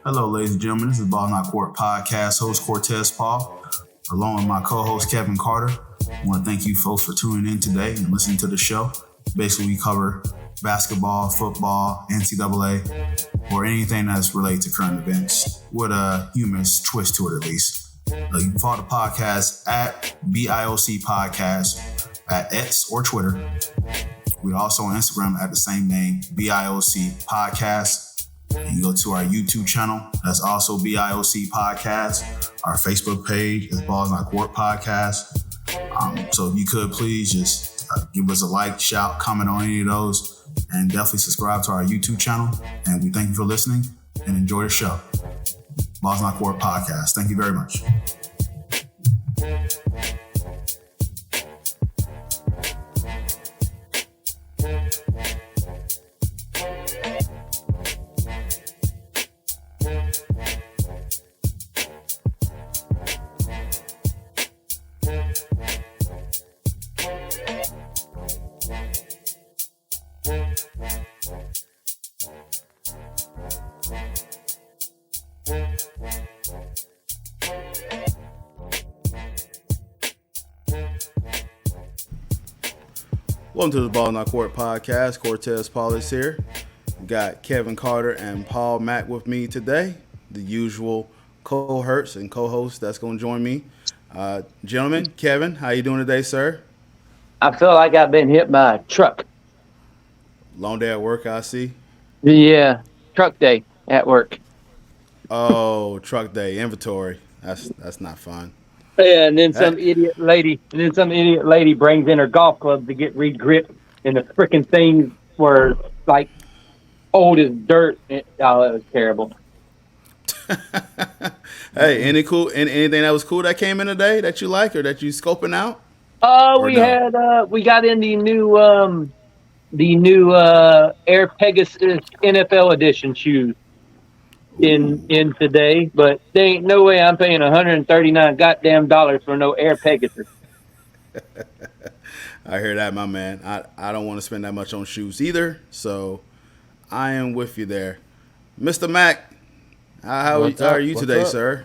Hello, ladies and gentlemen. This is Ball Not Court Podcast host Cortez Paul, along with my co-host Kevin Carter. I want to thank you folks for tuning in today and listening to the show. Basically, we cover basketball, football, NCAA, or anything that's related to current events with a humorous twist to it, at least. You can follow the podcast at BIOC Podcast at X or Twitter. We're also on Instagram at the same name, BIOC Podcast. You go to our YouTube channel, that's also BIOC Podcast. Our Facebook page is Balls Not Court Podcast. So if you could please just give us a like, shout, comment on any of those, and definitely subscribe to our YouTube channel. And we thank you for listening and enjoy the show. Balls Not Court Podcast. Thank you very much. Welcome to the Ball Not Court Podcast. Cortez Paul is here. Got Kevin Carter and Paul Mack with me today. The usual co-hosts and co-hosts that's going to join me. Gentlemen, Kevin, how you doing today, sir? I feel like I've been hit by a truck. Long day at work, I see. Yeah, truck day at work. Oh, truck day, inventory. That's not fun. Yeah, and then some idiot lady brings in her golf clubs to get re-gripped, and the freaking things were like old as dirt. Oh, it was terrible. Hey, anything that was cool that came in today that you like or that you scoping out? We got in the new Air Pegasus NFL edition shoes in today, but there ain't no way I'm paying $139 goddamn dollars for no Air Pegasus. I hear that, my man. I don't want to spend that much on shoes either, so I am with you there. Mr. Mack, how are you today, sir?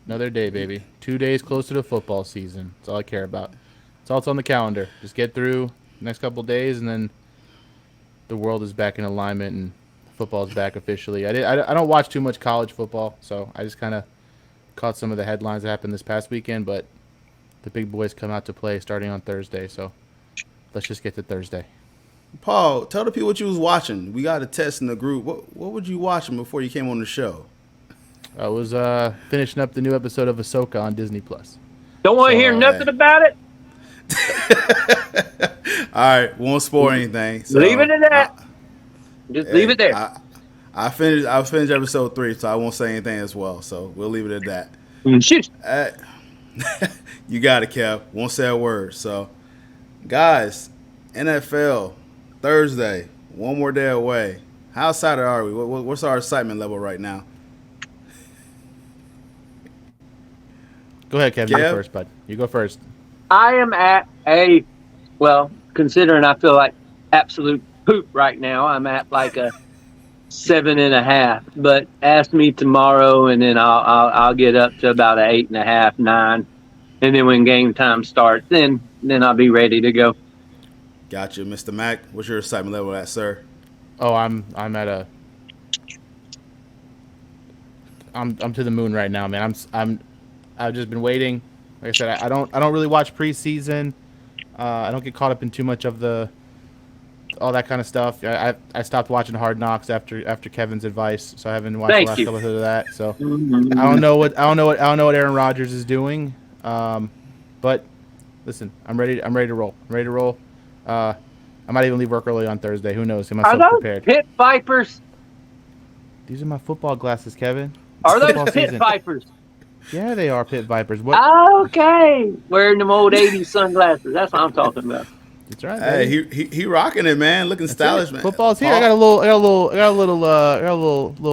Another day, baby. 2 days close to the football season. That's all I care about. That's all that's on the calendar. Just get through the next couple of days, and then the world is back in alignment, and football is back officially. I don't watch too much college football, so I just kind of caught some of the headlines that happened this past weekend, but the big boys come out to play starting on Thursday, so let's just get to Thursday. Paul, tell the people what you was watching. We got a test in the group. What would you watching before you came on the show? I was finishing up the new episode of Ahsoka on Disney+. Don't want to hear nothing about it. All right, won't spoil anything. So, leave it at that. Just leave it there. I finished episode 3, so I won't say anything as well. So we'll leave it at that. Shoot. You got it, Kev. Won't say a word. So, guys, NFL Thursday, one more day away. How excited are we? What's our excitement level right now? Go ahead, Kevin. You go first, bud. You go first. I am at considering I feel like absolute poop right now, I'm at like a 7.5. But ask me tomorrow, and then I'll get up to about an 8.5, 9, and then when game time starts, then I'll be ready to go. Gotcha, Mr. Mack. What's your excitement level at, sir? Oh, I'm at a. I'm to the moon right now, man. I've just been waiting. Like I said, I don't really watch preseason. I don't get caught up in too much of all that kind of stuff. I stopped watching Hard Knocks after Kevin's advice, so I haven't watched the last couple of that. So I don't know what Aaron Rodgers is doing. But listen, I'm ready to roll. I might even leave work early on Thursday. Who knows? Get myself prepared. Pit Vipers? These are my football glasses, Kevin. Are those Pit Vipers? Yeah, they are Pit Vipers. What? Okay, wearing them old '80s sunglasses. That's what I'm talking about. That's right. Hey, he rocking it, man. Looking stylish, man. Football's here. I got a little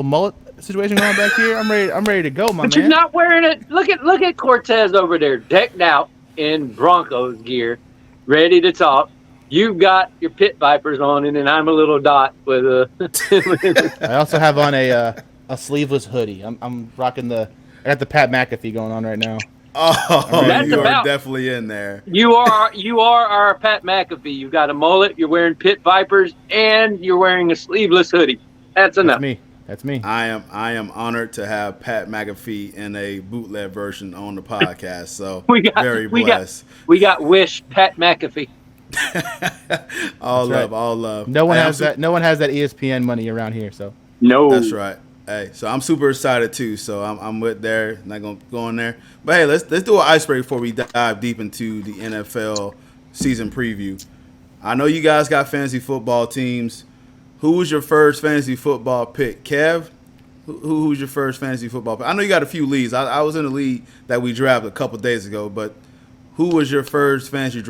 mullet situation going back here. I'm ready to go, my man. But you're not wearing it. Look at Cortez over there, decked out in Broncos gear, ready to talk. You've got your Pit Vipers on, and then I'm a little dot with a. I also have on a a sleeveless hoodie. I'm rocking I got the Pat McAfee going on right now. Oh, That's you are about- definitely in there. You are our Pat McAfee. You got a mullet. You're wearing pit vipers, and you're wearing a sleeveless hoodie. That's enough. That's me. I am honored to have Pat McAfee in a bootleg version on the podcast. So very blessed. We got Wish Pat McAfee. all That's love, all love. No one has that. No one has that ESPN money around here. So No, That's right. Hey, so I'm super excited too. So I'm with there. Not gonna go in there, but hey, let's do an icebreaker before we dive deep into the NFL season preview. I know you guys got fantasy football teams. Who was your first fantasy football pick, Kev? Who was your first fantasy football pick? I know you got a few leagues. I was in a league that we drafted a couple days ago, but who was your first fantasy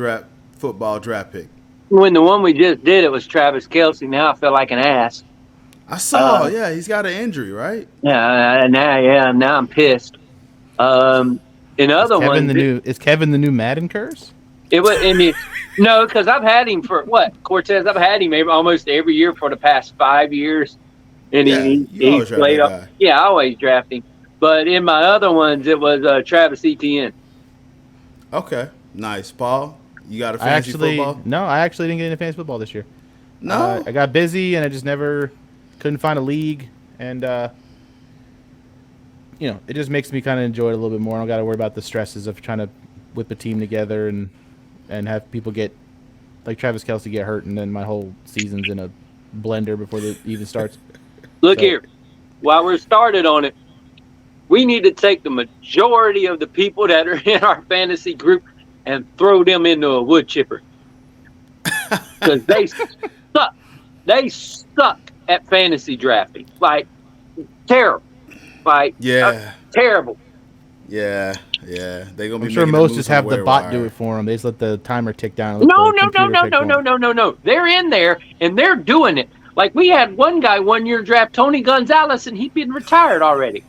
football draft pick? when the one we just did, it was Travis Kelce. Now I feel like an ass. I saw, he's got an injury, right? Now I'm pissed. In other ones, is Kevin the new Madden curse? it was. I mean, no, because I've had him for what, Cortez? I've had him almost every year for the past 5 years, and he played up. Yeah, I always draft him. But in my other ones, it was Travis Etienne. Okay, nice, Paul. You got a fantasy football? No, I actually didn't get into fantasy football this year. No, I got busy and I just never couldn't find a league, and it just makes me kind of enjoy it a little bit more. I don't got to worry about the stresses of trying to whip a team together and have people get, like Travis Kelce, get hurt, and then my whole season's in a blender before it even starts. Look here, while we're started on it, we need to take the majority of the people that are in our fantasy group and throw them into a wood chipper. Because they suck. They suck at fantasy drafting. Like, terrible. Like, terrible. Yeah. They're gonna be. I'm sure most just have the bot do it for them. They just let the timer tick down. No. They're in there and they're doing it. Like, we had one guy 1 year draft Tony Gonzalez, and he'd been retired already.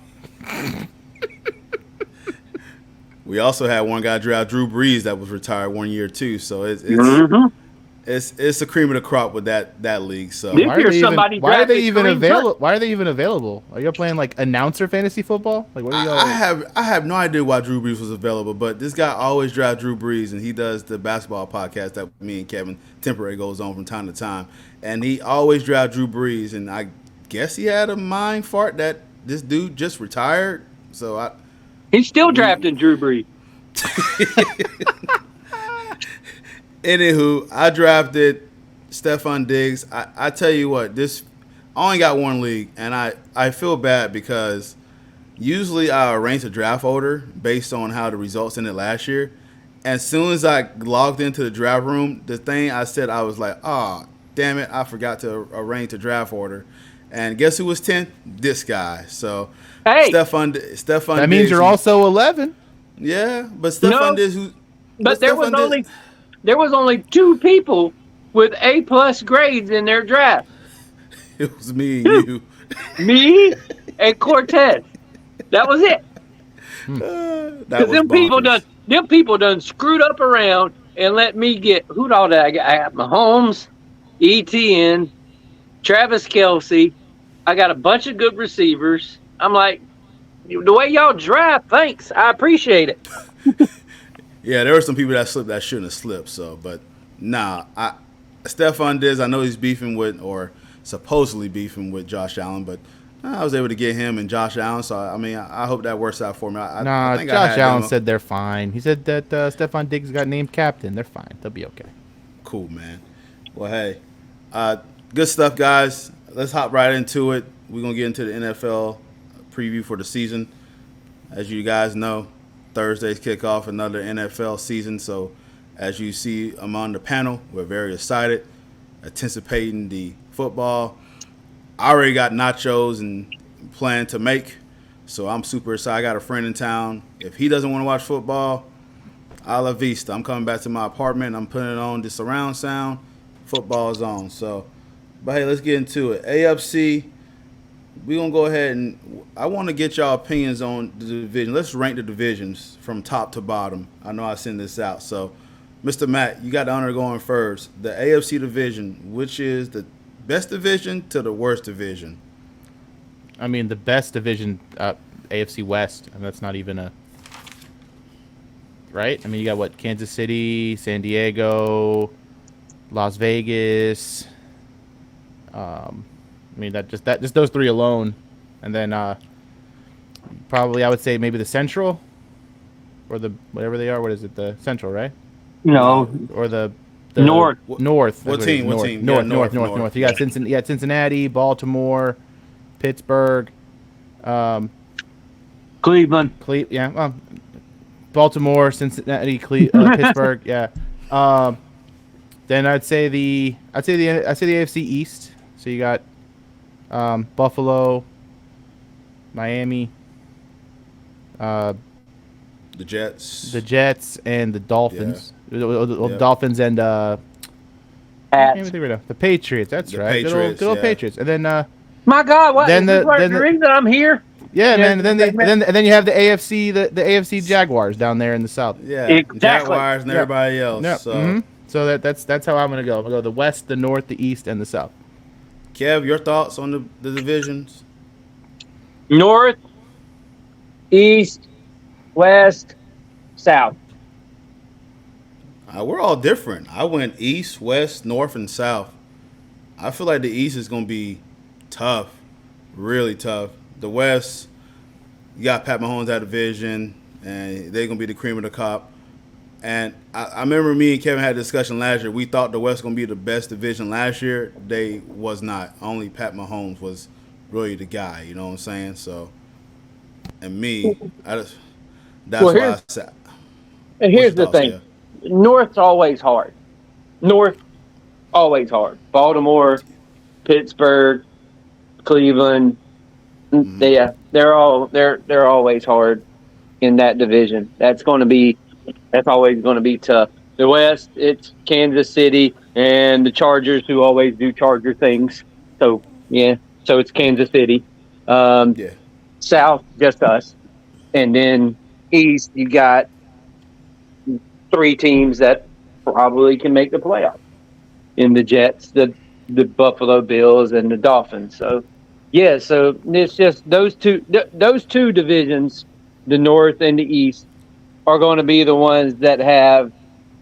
We also had one guy draft Drew Brees that was retired 1 year too. So it's the cream of the crop with that league. So Why are they even available? Are you playing like announcer fantasy football? Like, what are y'all? I have no idea why Drew Brees was available, but this guy always draft Drew Brees, and he does the basketball podcast that me and Kevin Temporary goes on from time to time, and he always draft Drew Brees, and I guess he had a mind fart that this dude just retired. So he's still drafting Drew Brees. Anywho, I drafted Stephon Diggs. I tell you what, I only got one league, and I feel bad because usually I arrange a draft order based on how the results ended last year. As soon as I logged into the draft room, the thing I said, I was like, oh, damn it, I forgot to arrange the draft order. And guess who was 10th? This guy. So Stephon That means you're also 11. Yeah, but Stephon Diggs But there was only 2 people with A+ grades in their draft. It was me and you. Me and Cortez. That was it. Because them people done screwed up around and let me get, who'd all that? I got Mahomes, Etienne, Travis Kelce. I got a bunch of good receivers. I'm like, the way y'all draft, thanks. I appreciate it. Yeah, there were some people that slipped that shouldn't have slipped. So, but Stephon Diggs, I know he's beefing with, or supposedly beefing with Josh Allen, but I was able to get him and Josh Allen. So, I mean, I hope that works out for me. I think Josh Allen said they're fine. He said that Stephon Diggs got named captain. They're fine. They'll be okay. Cool, man. Well, hey, good stuff, guys. Let's hop right into it. We're going to get into the NFL preview for the season. As you guys know, Thursdays kick off another NFL season. So as you see among the panel, we're very excited, anticipating the football. I already got nachos and plan to make, so I'm super excited. I got a friend in town. If he doesn't want to watch football, a la vista. I'm coming back to my apartment. I'm putting it on the surround sound. Football is on. So, but hey, let's get into it. AFC. We're going to go ahead and I want to get y'all opinions on the division. Let's rank the divisions from top to bottom. I know I send this out. So, Mr. Matt, you got the honor of going first. The AFC division, which is the best division to the worst division? I mean, the best division, AFC West, and that's not even a right. I mean, you got what? Kansas City, San Diego, Las Vegas. I mean, just those three alone, and then probably I would say maybe the Central, or the whatever they are. What is it? The Central, right? No, Or the North. North. What That's it is. team? What team? North. Yeah, North. You got Cincinnati, Baltimore, Pittsburgh, Cleveland. Baltimore, Cincinnati, Pittsburgh. Yeah. Then I'd say the AFC East. So you got Buffalo, Miami, The Jets. and the Dolphins. Yeah. Dolphins and Pats. the Patriots. That's The right. Patriots, Good old yeah. Patriots. And then My God, what? Then Is the reason I'm here? yeah, Yeah, man. And then you have the AFC, the AFC Jaguars down there in the South. Yeah, Exactly. Jaguars and everybody else. Yeah. So, So that's how I'm gonna go. I'm gonna go the West, the North, the East, and the South. Kev, your thoughts on the divisions? North, East, West, South. We're all different. I went East, West, North, and South. I feel like the East is going to be tough, really tough. The West, you got Pat Mahomes out of division, and they're going to be the cream of the crop. And I remember me and Kevin had a discussion last year. We thought the West was going to be the best division last year. They was not. Only Pat Mahomes was really the guy. You know what I'm saying? So, and me, that's why I said. And here's the thing. North's always hard. North, always hard. Baltimore, Pittsburgh, Cleveland. Mm-hmm. Yeah, they're always hard in that division. That's always going to be tough. The West, it's Kansas City and the Chargers, who always do Charger things. So it's Kansas City. South, just us. And then East, you got 3 teams that probably can make the playoffs in the Jets, the Buffalo Bills, and the Dolphins. So, so it's just those two divisions, the North and the East, are going to be the ones that have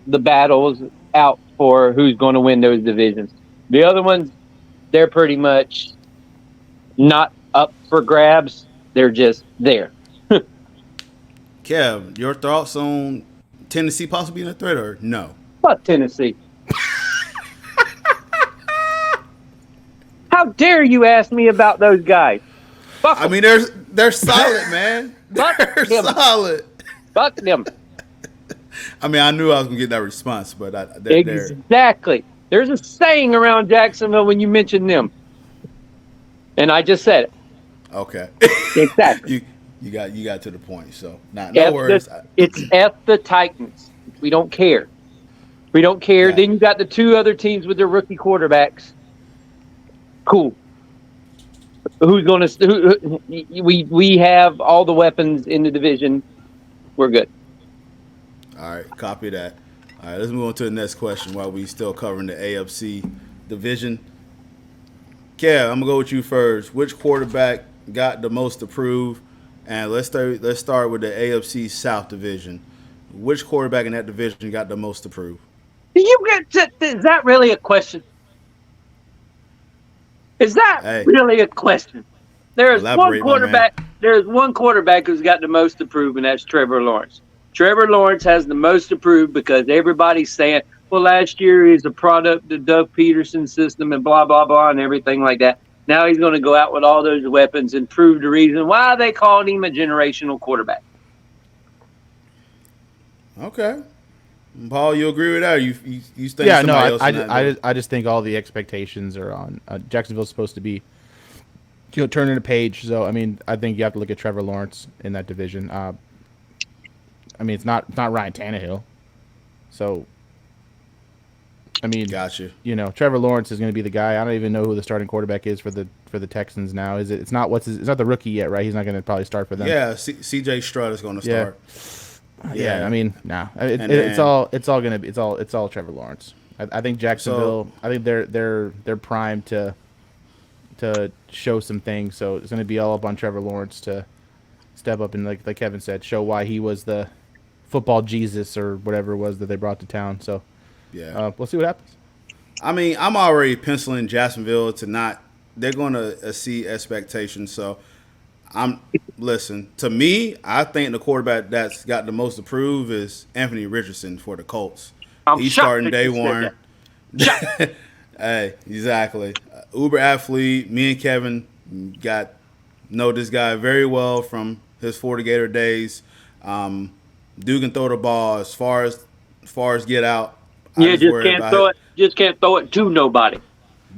the battles out for who's going to win those divisions. The other ones, they're pretty much not up for grabs. They're just there. Kev, your thoughts on Tennessee possibly in a threat or no? Fuck Tennessee. How dare you ask me about those guys? Fuck 'em. I mean, they're solid, man. They're solid. Fuck them. I mean, I knew I was gonna get that response, but they're Exactly. There's a saying around Jacksonville when you mention them, and I just said it. Okay. Exactly. You got to the point. So no F worries. It's F the Titans. We don't care. We don't care. Yeah. Then you got the 2 other teams with their rookie quarterbacks. Cool. Who's going to? We have all the weapons in the division. We're good. All right, copy that. All right, let's move on to the next question while we still covering the AFC division. Kev, I'm gonna go with you first. Which quarterback got the most approved? And let's start with the AFC South division. Which quarterback in that division got the most approved? Is that really a question? Is that really a question? There's one quarterback. There's one quarterback who's got the most approved, and that's Trevor Lawrence. Trevor Lawrence has the most approved because everybody's saying, well, last year he's a product of Doug Peterson's system and blah, blah, blah, and everything like that. Now he's going to go out with all those weapons and prove the reason why they called him a generational quarterback. Okay. Paul, you agree with that? Or you think Yeah, somebody no, else I just think all the expectations are on Jacksonville's supposed to be, turning a page. So I mean, I think you have to look at Trevor Lawrence in that division. I mean, it's not Ryan Tannehill. So I mean, gotcha. Trevor Lawrence is going to be the guy. I don't even know who the starting quarterback is for the Texans now. Is it? It's not it's not the rookie yet, right? He's not going to probably start for them. Yeah, C.J. Stroud is going to start. Yeah, I mean, it's all Trevor Lawrence. I think Jacksonville. I think they're primed to to show some things. So it's going to be all up on Trevor Lawrence to step up and, like Kevin said, show why he was the football Jesus or whatever it was that they brought to town. So yeah, we'll see what happens. I mean, I'm already penciling Jacksonville to not. They're going to exceed expectations. So listen, to me, I think the quarterback that's got the most to prove is Anthony Richardson for the Colts. He's starting day one. Hey, exactly. Uber athlete. Me and Kevin know this guy very well from his 40 Gator days. Dude can throw the ball as far as get out. Just can't throw it to nobody.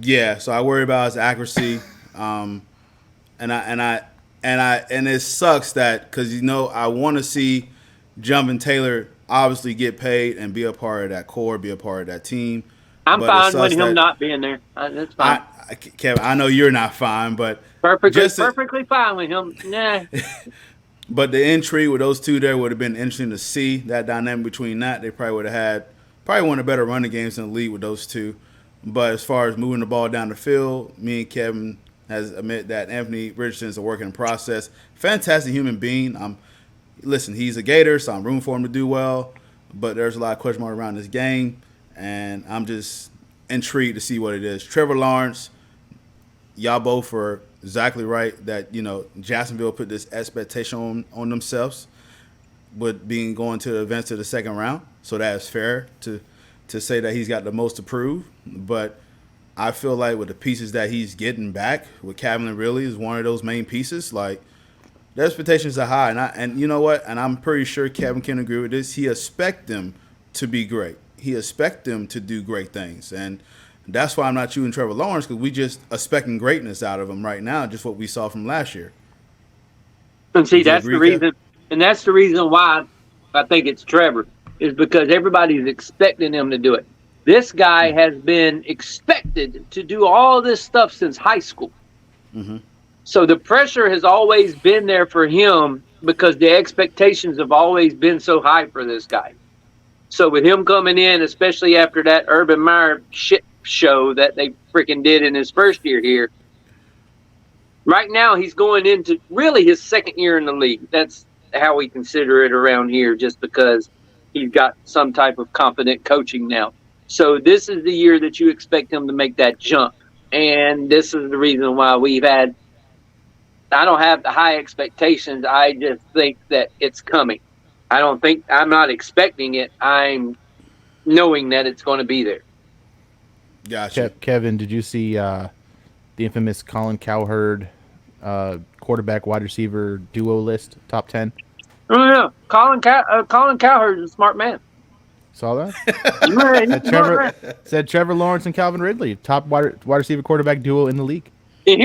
Yeah, so I worry about his accuracy. And it sucks that because I want to see Jumpin' Taylor obviously get paid and be a part of that core, be a part of that team. I'm fine with him not being there. That's fine. Kevin, I know you're not fine, but perfectly fine with him. Nah. But the intrigue with those two there would have been interesting to see that dynamic between that. They probably would have had one of the better running games in the league with those two. But as far as moving the ball down the field, me and Kevin has admit that Anthony Richardson is a work in process. Fantastic human being. Listen, he's a Gator, so I'm rooting for him to do well. But there's a lot of question marks around this game, and I'm just intrigued to see what it is. Trevor Lawrence, y'all both are exactly right that Jacksonville put this expectation on themselves with being going to the events of the second round. So that is fair to say that he's got the most to prove. But I feel like with the pieces that he's getting back, with Calvin Ridley is one of those main pieces. Like the expectations are high, and you know what? And I'm pretty sure Kevin can agree with this. He expects them to be great. He expects them to do great things, and that's why I'm not choosing Trevor Lawrence, because we just expecting greatness out of him right now, just what we saw from last year. And see, that's the reason, and that's the reason why I think it's Trevor, is because everybody's expecting him to do it. This guy has been expected to do all this stuff since high school. Mm-hmm. So the pressure has always been there for him because the expectations have always been so high for this guy. So with him coming in, especially after that Urban Meyer shit show that they freaking did in his first year here, right now he's going into really his second year in the league. That's how we consider it around here, just because he's got some type of competent coaching now. So this is the year that you expect him to make that jump. And this is the reason why I don't have the high expectations. I just think that it's coming. I'm not expecting it. I'm knowing that it's going to be there. Gotcha. Kevin, did you see the infamous Colin Cowherd quarterback wide receiver duo list, top 10? Oh, yeah. Colin Cowherd is a smart man. Saw that? Said Trevor Lawrence and Calvin Ridley, top wide receiver quarterback duo in the league. And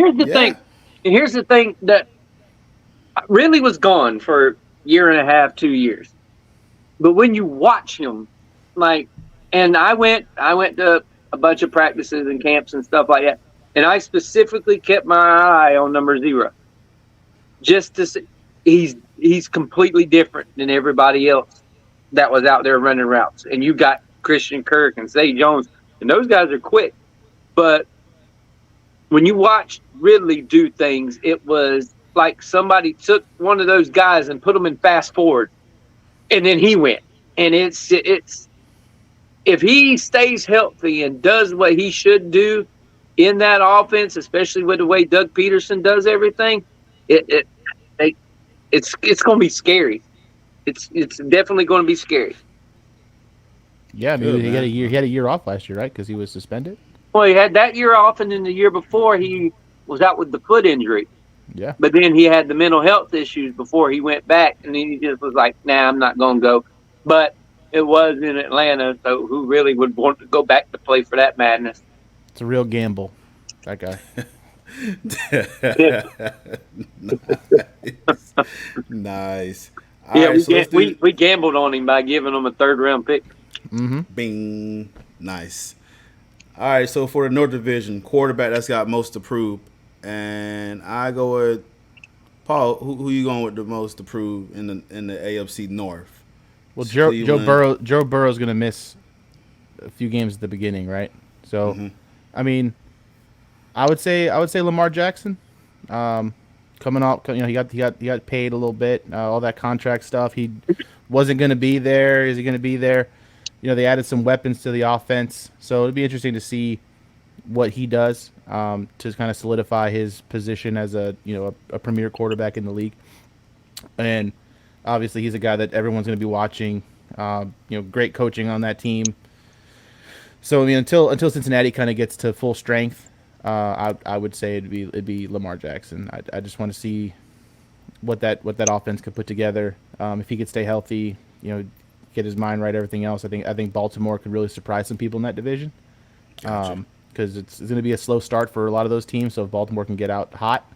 here's the thing that Ridley was gone for a year and a half, 2 years. But when you watch him, and I went to a bunch of practices and camps and stuff like that, and I specifically kept my eye on number 0, just to see he's completely different than everybody else that was out there running routes. And you got Christian Kirk and Zay Jones, and those guys are quick. But when you watch Ridley do things, it was like somebody took one of those guys and put them in fast forward, and then he went. And it's if he stays healthy and does what he should do in that offense, especially with the way Doug Peterson does everything, it's going to be scary. It's definitely going to be scary. Yeah, I mean, he had a year off last year, right? Because he was suspended. Well, he had that year off, and then the year before he was out with the foot injury. Yeah. But then he had the mental health issues before he went back, and then he just was like, "Nah, I'm not going to go." But it was in Atlanta, so who really would want to go back to play for that madness? It's a real gamble, that guy. Nice. Yeah, right, we gambled on him by giving him a 3rd round pick. Mm-hmm. Bing. Nice. All right, so for the North Division, quarterback that's got most to prove, and I go with Paul. Who you going with the most to prove in the AFC North? Well, Joe Burrow's going to miss a few games at the beginning, right? So, I mean, I would say Lamar Jackson. Coming off, he got paid a little bit, all that contract stuff. He wasn't going to be there. Is he going to be there? They added some weapons to the offense, so it'd be interesting to see what he does to kind of solidify his position as a premier quarterback in the league. And obviously, he's a guy that everyone's going to be watching. Great coaching on that team. So I mean, until Cincinnati kind of gets to full strength, I would say it'd be Lamar Jackson. I just want to see what that offense could put together. If he could stay healthy, get his mind right, everything else. I think Baltimore could really surprise some people in that division. Gotcha. Because it's going to be a slow start for a lot of those teams. So if Baltimore can get out hot,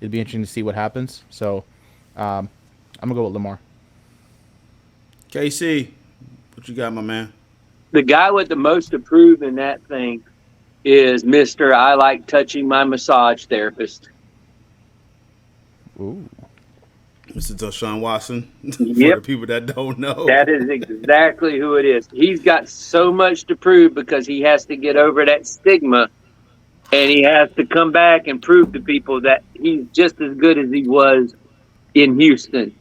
it'd be interesting to see what happens. So I'm gonna go with Lamar. KC, what you got, my man? The guy with the most to prove in that thing is Mr. I like touching my massage therapist. Ooh. Mr. Deshaun Watson. For Yep. the people that don't know. That is exactly who it is. He's got so much to prove because he has to get over that stigma, and he has to come back and prove to people that he's just as good as he was in Houston,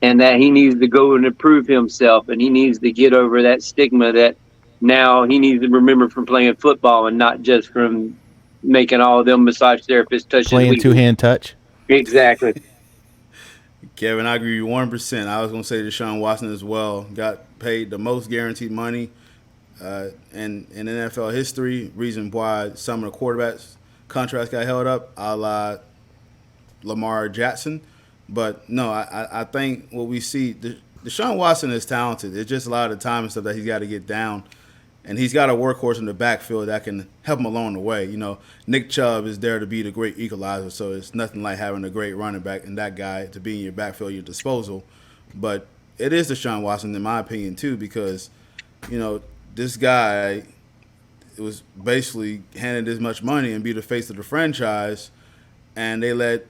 and that he needs to go and improve himself, and he needs to get over that stigma that now he needs to remember from playing football and not just from making all of them massage therapists touch Playing two-hand touch. Exactly. Kevin, I agree with you 100%. I was going to say Deshaun Watson as well. Got paid the most guaranteed money in NFL history. Reason why some of the quarterbacks' contracts got held up, a la Lamar Jackson. But, no, I think what we see, Deshaun Watson is talented. It's just a lot of the time and stuff that he's got to get down. And he's got a workhorse in the backfield that can help him along the way. Nick Chubb is there to be the great equalizer, so it's nothing like having a great running back and that guy to be in your backfield, your disposal. But it is Deshaun Watson, in my opinion, too, because, this guy was basically handed this much money and be the face of the franchise, and they let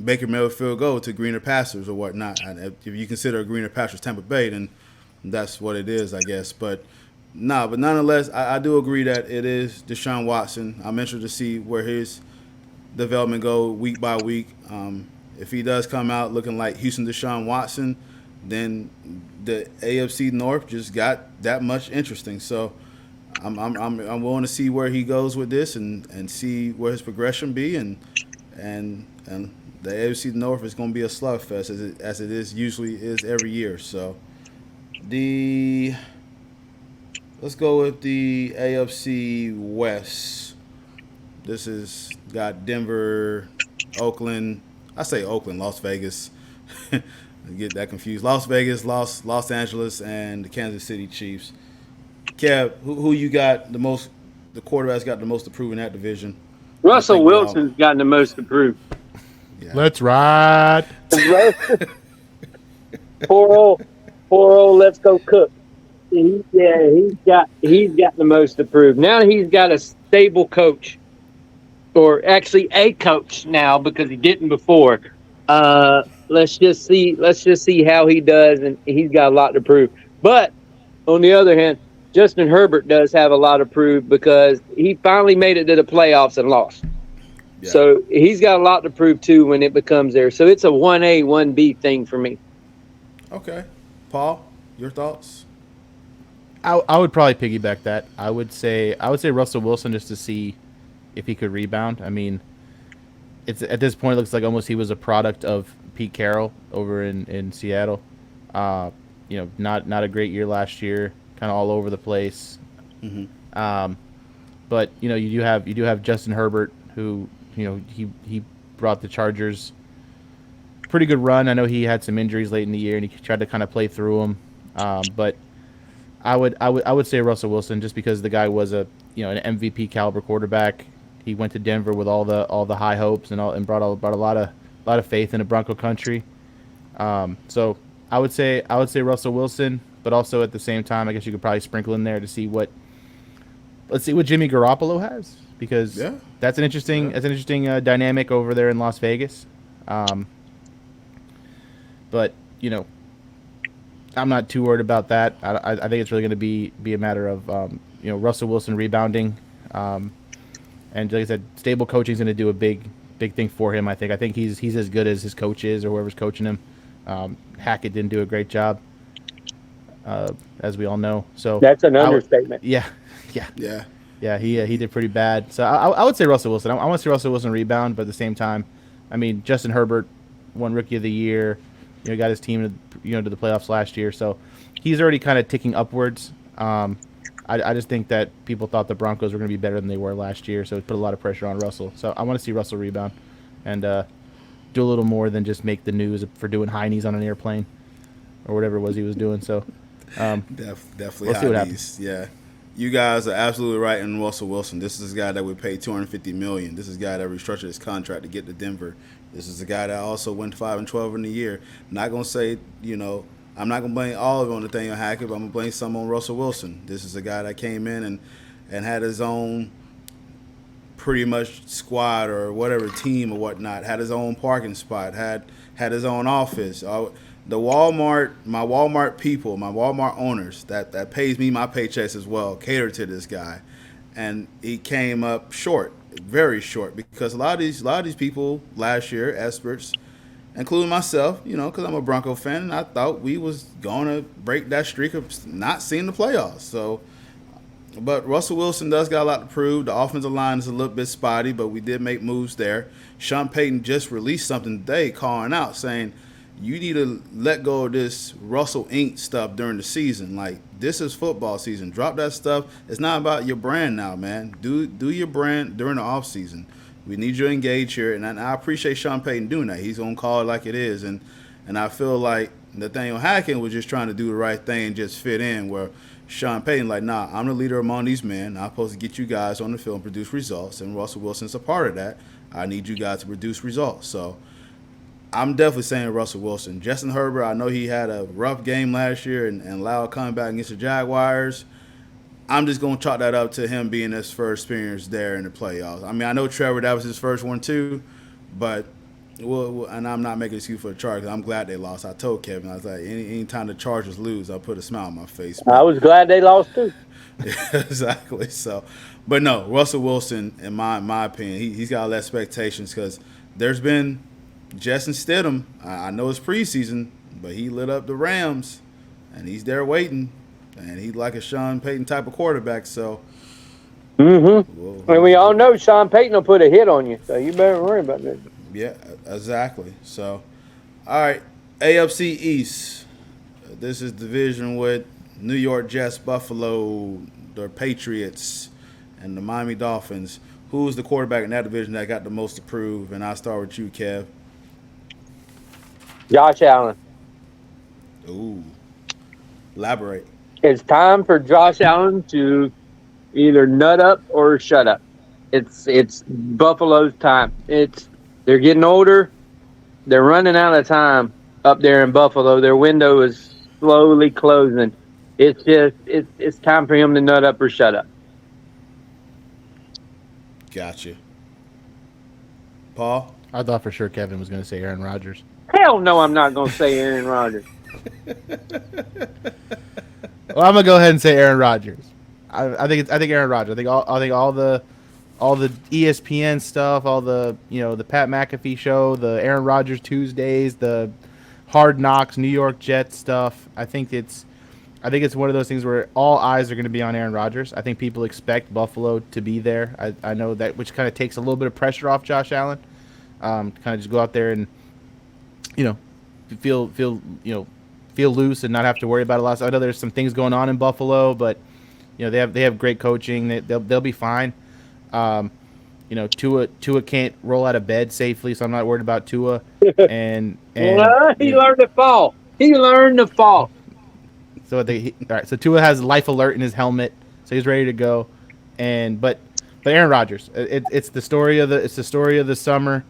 Baker Mayfield go to greener pastures or whatnot. And if you consider greener pastures Tampa Bay, then that's what it is, I guess. But nonetheless, I do agree that it is Deshaun Watson. I'm interested to see where his development go week by week. If he does come out looking like Houston Deshaun Watson, then the AFC North just got that much interesting. So I'm willing to see where he goes with this and see where his progression be, and the AFC North is going to be a slugfest as it usually is every year. So let's go with the AFC West. This has got Denver, Oakland. I say Oakland, Las Vegas. I get that confused. Las Vegas, Los Angeles, and the Kansas City Chiefs. Kev, who you got the most? The quarterback's got the most to prove in that division. Russell Wilson's gotten the most to prove. Yeah. Let's ride. Poor old, let's go cook. He's got the most to prove. Now he's got a stable coach, or actually a coach now because he didn't before. Let's just see how he does, and he's got a lot to prove. But on the other hand, Justin Herbert does have a lot to prove because he finally made it to the playoffs and lost. Yeah. So he's got a lot to prove too when it becomes there. So it's a 1A, 1B thing for me. Okay, Paul, your thoughts? I would probably piggyback that. I would say Russell Wilson just to see if he could rebound. I mean, it's at this point it looks like almost he was a product of Pete Carroll over in Seattle. Not a great year last year, kind of all over the place. Mm-hmm. But you do have Justin Herbert who he brought the Chargers pretty good run. I know he had some injuries late in the year and he tried to kind of play through them. But I would say Russell Wilson just because the guy was an MVP caliber quarterback. He went to Denver with all the high hopes and brought a lot of faith into Bronco country. So I would say Russell Wilson, but also at the same time I guess you could probably sprinkle in there to see what Jimmy Garoppolo has, because that's an interesting dynamic over there in Las Vegas. But I'm not too worried about that. I think it's really going to be a matter of Russell Wilson rebounding, And like I said, stable coaching is going to do a big thing for him. I think he's as good as his coach is or whoever's coaching him. Hackett didn't do a great job, as we all know. So that's an understatement. Yeah. He did pretty bad. So I would say Russell Wilson. I want to see Russell Wilson rebound, but at the same time, I mean, Justin Herbert won Rookie of the Year. Got his team to the playoffs last year. So he's already kind of ticking upwards. I just think that people thought the Broncos were going to be better than they were last year, so it put a lot of pressure on Russell. So I want to see Russell rebound and do a little more than just make the news for doing high knees on an airplane or whatever it was he was doing. So definitely high knees. Yeah. You guys are absolutely right in Russell Wilson. This is a guy that we paid $250 million. This is a guy that restructured his contract to get to Denver. This is a guy that also went 5-12 in the year. Not going to say, I'm not going to blame all of it on Nathaniel Hackett, but I'm going to blame some on Russell Wilson. This is a guy that came in and had his own pretty much squad or whatever team or whatnot, had his own parking spot, had his own office. My Walmart people, my Walmart owners that pays me my paychecks as well, cater to this guy. And he came up short, very short, because a lot of these people last year, experts, including myself, because I'm a Bronco fan, and I thought we was going to break that streak of not seeing the playoffs. So, but Russell Wilson does got a lot to prove. The offensive line is a little bit spotty, but we did make moves there. Sean Payton just released something today calling out, saying, you need to let go of this Russell Inc. stuff during the season. Like, this is football season. Drop that stuff. It's not about your brand now, man. Do your brand during the offseason. We need you to engage here, and I appreciate Sean Payton doing that. He's going to call it like it is, and I feel like Nathaniel Hackett was just trying to do the right thing and just fit in, where Sean Payton like, nah, I'm the leader among these men. I'm supposed to get you guys on the field and produce results, and Russell Wilson's a part of that. I need you guys to produce results. So I'm definitely saying Russell Wilson. Justin Herbert, I know he had a rough game last year and loud comeback against the Jaguars. I'm just going to chalk that up to him being his first experience there in the playoffs. I mean, I know Trevor, that was his first one too, but and I'm not making an excuse for the Chargers. I'm glad they lost. I told Kevin, I was like, anytime the Chargers lose, I'll put a smile on my face. I was glad they lost too. Exactly. So, but no, Russell Wilson, in my opinion, he's got a lot of expectations because there's been Justin Stidham. I know it's preseason, but he lit up the Rams, and he's there waiting. And he's like a Sean Payton type of quarterback, so. Mm-hmm. And we all know Sean Payton will put a hit on you, so you better worry about that. Yeah, exactly. So, all right, AFC East. This is division with New York Jets, Buffalo, the Patriots, and the Miami Dolphins. Who's the quarterback in that division that got the most to prove? And I'll start with you, Kev. Josh Allen. Ooh. Elaborate. It's time for Josh Allen to either nut up or shut up. It's Buffalo's time. They're getting older. They're running out of time up there in Buffalo. Their window is slowly closing. It's time for him to nut up or shut up. Gotcha. Paul? I thought for sure Kevin was going to say Aaron Rodgers. Hell no, I'm not going to say Aaron Rodgers. Well, I'm gonna go ahead and say Aaron Rodgers. I think Aaron Rodgers. I think all the ESPN stuff, all the the Pat McAfee show, the Aaron Rodgers Tuesdays, the Hard Knocks, New York Jets stuff. I think it's one of those things where all eyes are going to be on Aaron Rodgers. I think people expect Buffalo to be there. I know that, which kind of takes a little bit of pressure off Josh Allen. Kind of just go out there and feel loose and not have to worry about a lot. So I know there's some things going on in Buffalo, but they have great coaching. They'll be fine. Tua can't roll out of bed safely, so I'm not worried about Tua. And he learned to fall. So all right. So Tua has life alert in his helmet, so he's ready to go. But Aaron Rodgers, it's the story of the summer.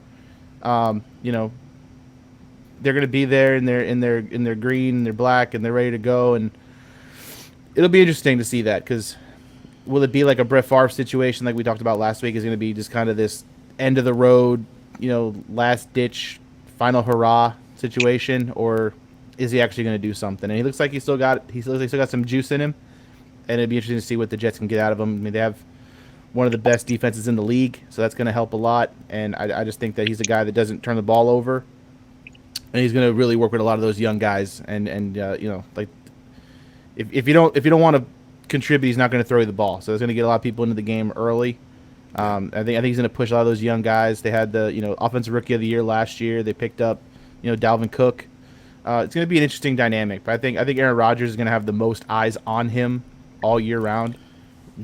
They're going to be there in their green and their black, and they're ready to go. And it'll be interesting to see that, because will it be like a Brett Favre situation like we talked about last week? Is going to be just kind of this end of the road, last ditch, final hurrah situation, or is he actually going to do something? And he looks like he's still got some juice in him, and it'd be interesting to see what the Jets can get out of him. I mean, they have one of the best defenses in the league, so that's going to help a lot. And I just think that he's a guy that doesn't turn the ball over, and he's going to really work with a lot of those young guys. And like if you don't want to contribute, he's not going to throw you the ball. So he's going to get a lot of people into the game early. I think he's going to push a lot of those young guys. They had the offensive rookie of the year last year. They picked up Dalvin Cook. It's going to be an interesting dynamic, but I think Aaron Rodgers is going to have the most eyes on him all year round,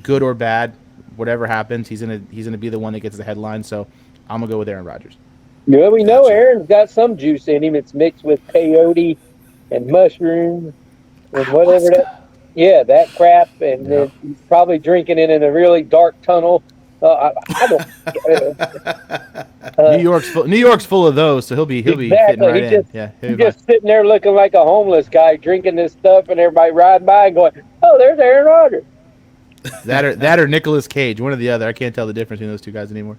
good or bad, whatever happens. He's gonna be the one that gets the headline. So I'm gonna go with Aaron Rodgers. Yeah, we know Aaron's got some juice in him. It's mixed with peyote and mushrooms and whatever that. Yeah, that crap, and then he's probably drinking it in a really dark tunnel. I don't. New York's full of those, so he'll be fitting right in. Yeah, he's just sitting there looking like a homeless guy, drinking this stuff, and everybody riding by and going, "Oh, there's Aaron Rodgers." that or Nicolas Cage, one or the other. I can't tell the difference between those two guys anymore.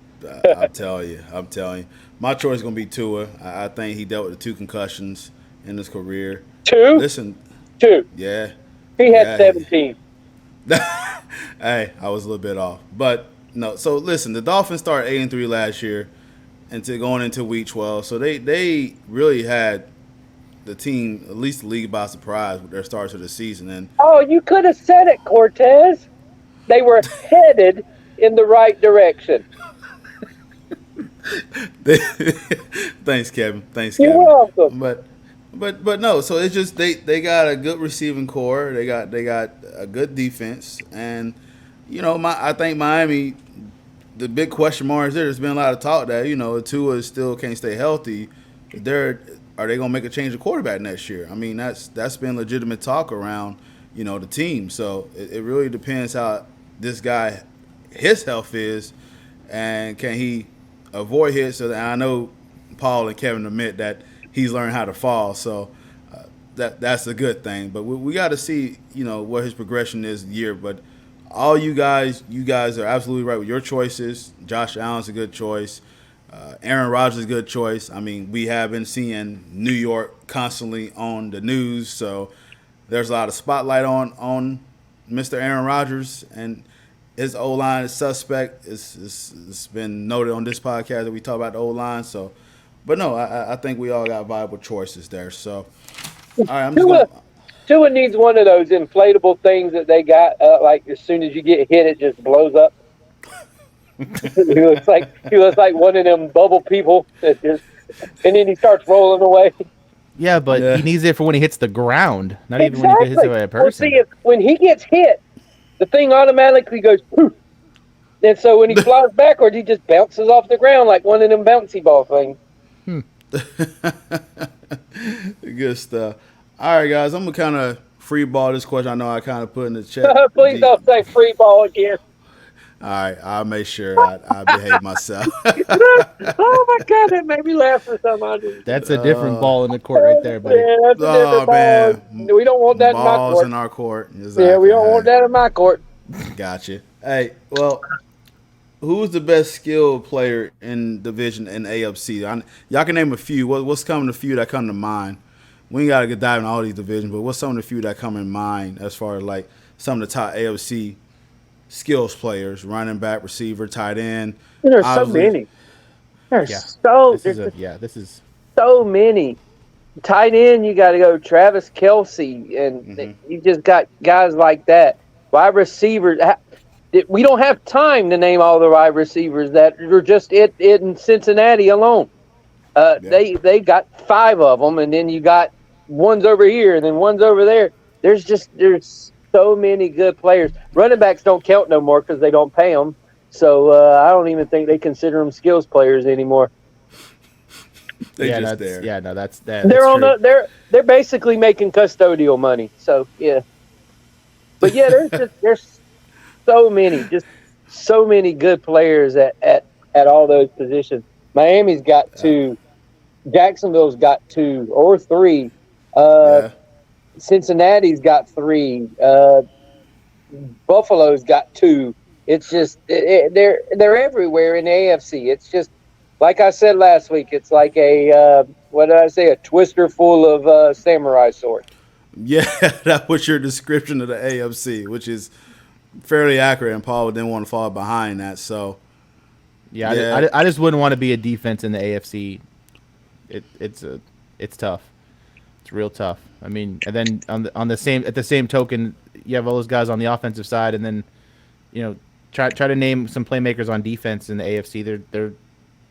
I'm telling you. My choice is going to be Tua. I think he dealt with 2 concussions in his career. 2? Listen. 2. Yeah. He had 17. Hey, I was a little bit off. But, no. So, listen, the Dolphins started 8-3 last year going into Week 12. So, they really had the team, at least the league, by surprise with their starts of the season. And you could have said it, Cortez. They were headed in the right direction. Thanks, Kevin. You're welcome. But no. So it's just they got a good receiving core. They got a good defense, and I think Miami. The big question mark is there's been a lot of talk that Tua still can't stay healthy. Are they gonna make a change of quarterback next year? I mean, that's been legitimate talk around the team. So it really depends how this guy, his health is, and can he avoid hits. So I know Paul and Kevin admit that he's learned how to fall. So that's a good thing. But we got to see what his progression is year. But all you guys are absolutely right with your choices. Josh Allen's a good choice. Aaron Rodgers is a good choice. I mean, we have been seeing New York constantly on the news, so there's a lot of spotlight on Mr. Aaron Rodgers, and his O-line is suspect. It's been noted on this podcast that we talk about the O-line. So, but no, I think we all got viable choices there. So, all right, Tua needs one of those inflatable things that they got. Like as soon as you get hit, it just blows up. he looks like one of them bubble people that just, and then he starts rolling away. Yeah, but he needs it for when he hits the ground, not even when he hits it by a person. Well, see, when he gets hit, the thing automatically goes poof. And so when he flies backwards, he just bounces off the ground like one of them bouncy ball things. Good stuff. All right, guys, I'm going to kind of free ball this question. I know I kind of put in the chat. Please don't say free ball again. All right, I'll make sure I behave myself. Oh, my God, that made me laugh for some reason. That's a different ball in the court right there, buddy. Yeah, that's a different ball. We don't want that in my court. Balls in our court. Exactly. Yeah, we don't want that in my court. Gotcha. Hey, well, who's the best skilled player in division in AFC? Y'all can name a few. What's coming? A few that come to mind. We ain't got to get dive in all these divisions, but what's some of the few that come in mind as far as like some of the top AFC skills players, running back, receiver, tight end? There's so many. This is so many. Tight end, you got to go Travis Kelce, and you just got guys like that. Wide receivers, we don't have time to name all the wide receivers that are just in Cincinnati alone. They got 5 of them, and then you got one's over here and then one's over there. There's so many good players. Running backs don't count no more because they don't pay them. So I don't even think they consider them skills players anymore. They're there. Yeah, no, that's they're on true. They're basically making custodial money. So yeah, but yeah, there's so many good players at all those positions. Miami's got 2. Jacksonville's got 2 or 3. Cincinnati's got 3. Buffalo's got 2. It's just they're everywhere in the AFC. It's just like I said last week. It's like a a twister full of samurai swords. Yeah, that was your description of the AFC, which is fairly accurate, and Paul didn't want to fall behind that. So, yeah. I just wouldn't want to be a defense in the AFC. It's tough. It's real tough. I mean, and then at the same token, you have all those guys on the offensive side, and then try to name some playmakers on defense in the AFC.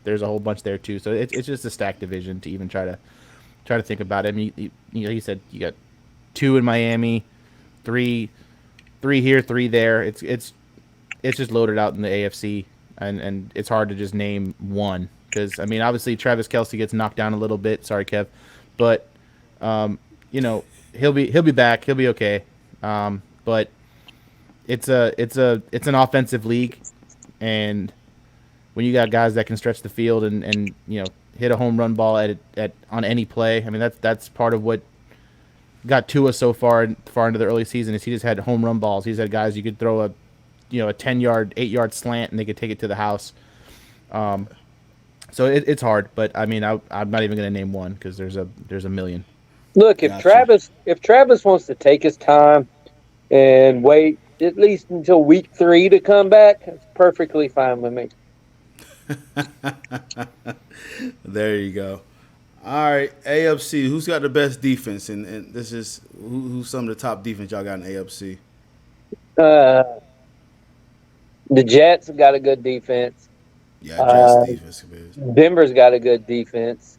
There's a whole bunch there too. So it's just a stacked division to even try to think about it. I mean, he said you got 2 in Miami, 3 here, 3 there. It's just loaded out in the AFC, and it's hard to just name one because I mean, obviously Travis Kelce gets knocked down a little bit. Sorry, Kev, but he'll be back. He'll be okay. But it's an offensive league, and when you got guys that can stretch the field and hit a home run ball on any play, I mean that's part of what got Tua so far into the early season is he just had home run balls. He's had guys you could throw a 10-yard, 8-yard slant and they could take it to the house. So it's hard, but I mean I'm not even going to name one because there's a million. Look, if Travis wants to take his time and wait at least until week 3 to come back, it's perfectly fine with me. There you go. All right, AFC. Who's got the best defense? And this is who's some of the top defense y'all got in AFC? The Jets got a good defense. Yeah, Jets defense. Denver's got a good defense.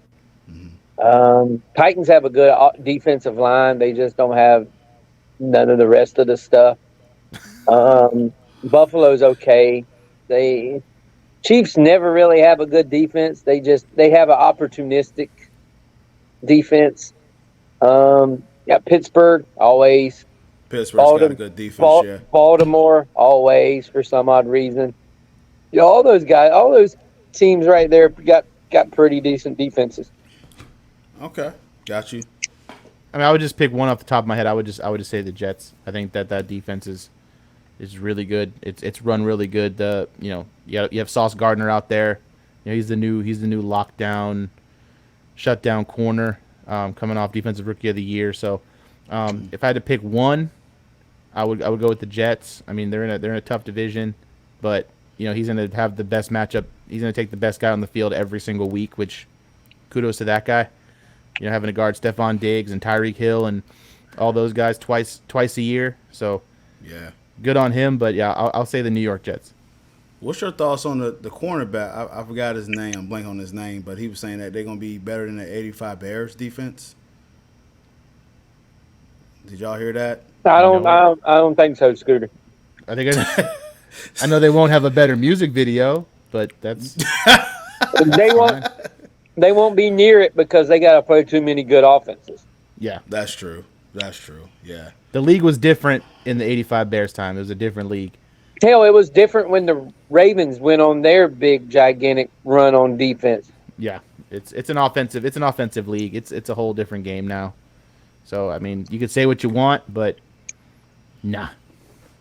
Mm-hmm. Titans have a good defensive line. They just don't have none of the rest of the stuff. Buffalo's okay. Chiefs never really have a good defense. They have an opportunistic defense. Pittsburgh always. Pittsburgh's got a good defense. Baltimore always for some odd reason. All those guys, all those teams right there got pretty decent defenses. Okay, got you. I mean, I would just pick one off the top of my head. I would just say the Jets. I think that defense is really good. It's run really good. You have Sauce Gardner out there. He's the new lockdown, shutdown corner, coming off defensive rookie of the year. So, if I had to pick one, I would go with the Jets. I mean, they're in a tough division, but he's going to have the best matchup. He's going to take the best guy on the field every single week, which kudos to that guy. Having to guard Stephon Diggs and Tyreek Hill and all those guys twice a year. So, yeah, good on him. But yeah, I'll say the New York Jets. What's your thoughts on the cornerback? I forgot his name. I'm blanking on his name, but he was saying that they're going to be better than the 85 Bears defense. Did y'all hear that? I don't think so, Scooter. I think I know they won't have a better music video, but that's they won't be near it because they got to play too many good offenses. Yeah, that's true. Yeah, the league was different in the 85 Bears time. It was a different league. Hell, it was different when the Ravens went on their big gigantic run on defense. Yeah, it's an offensive league. It's a whole different game now. So I mean, you could say what you want, but nah.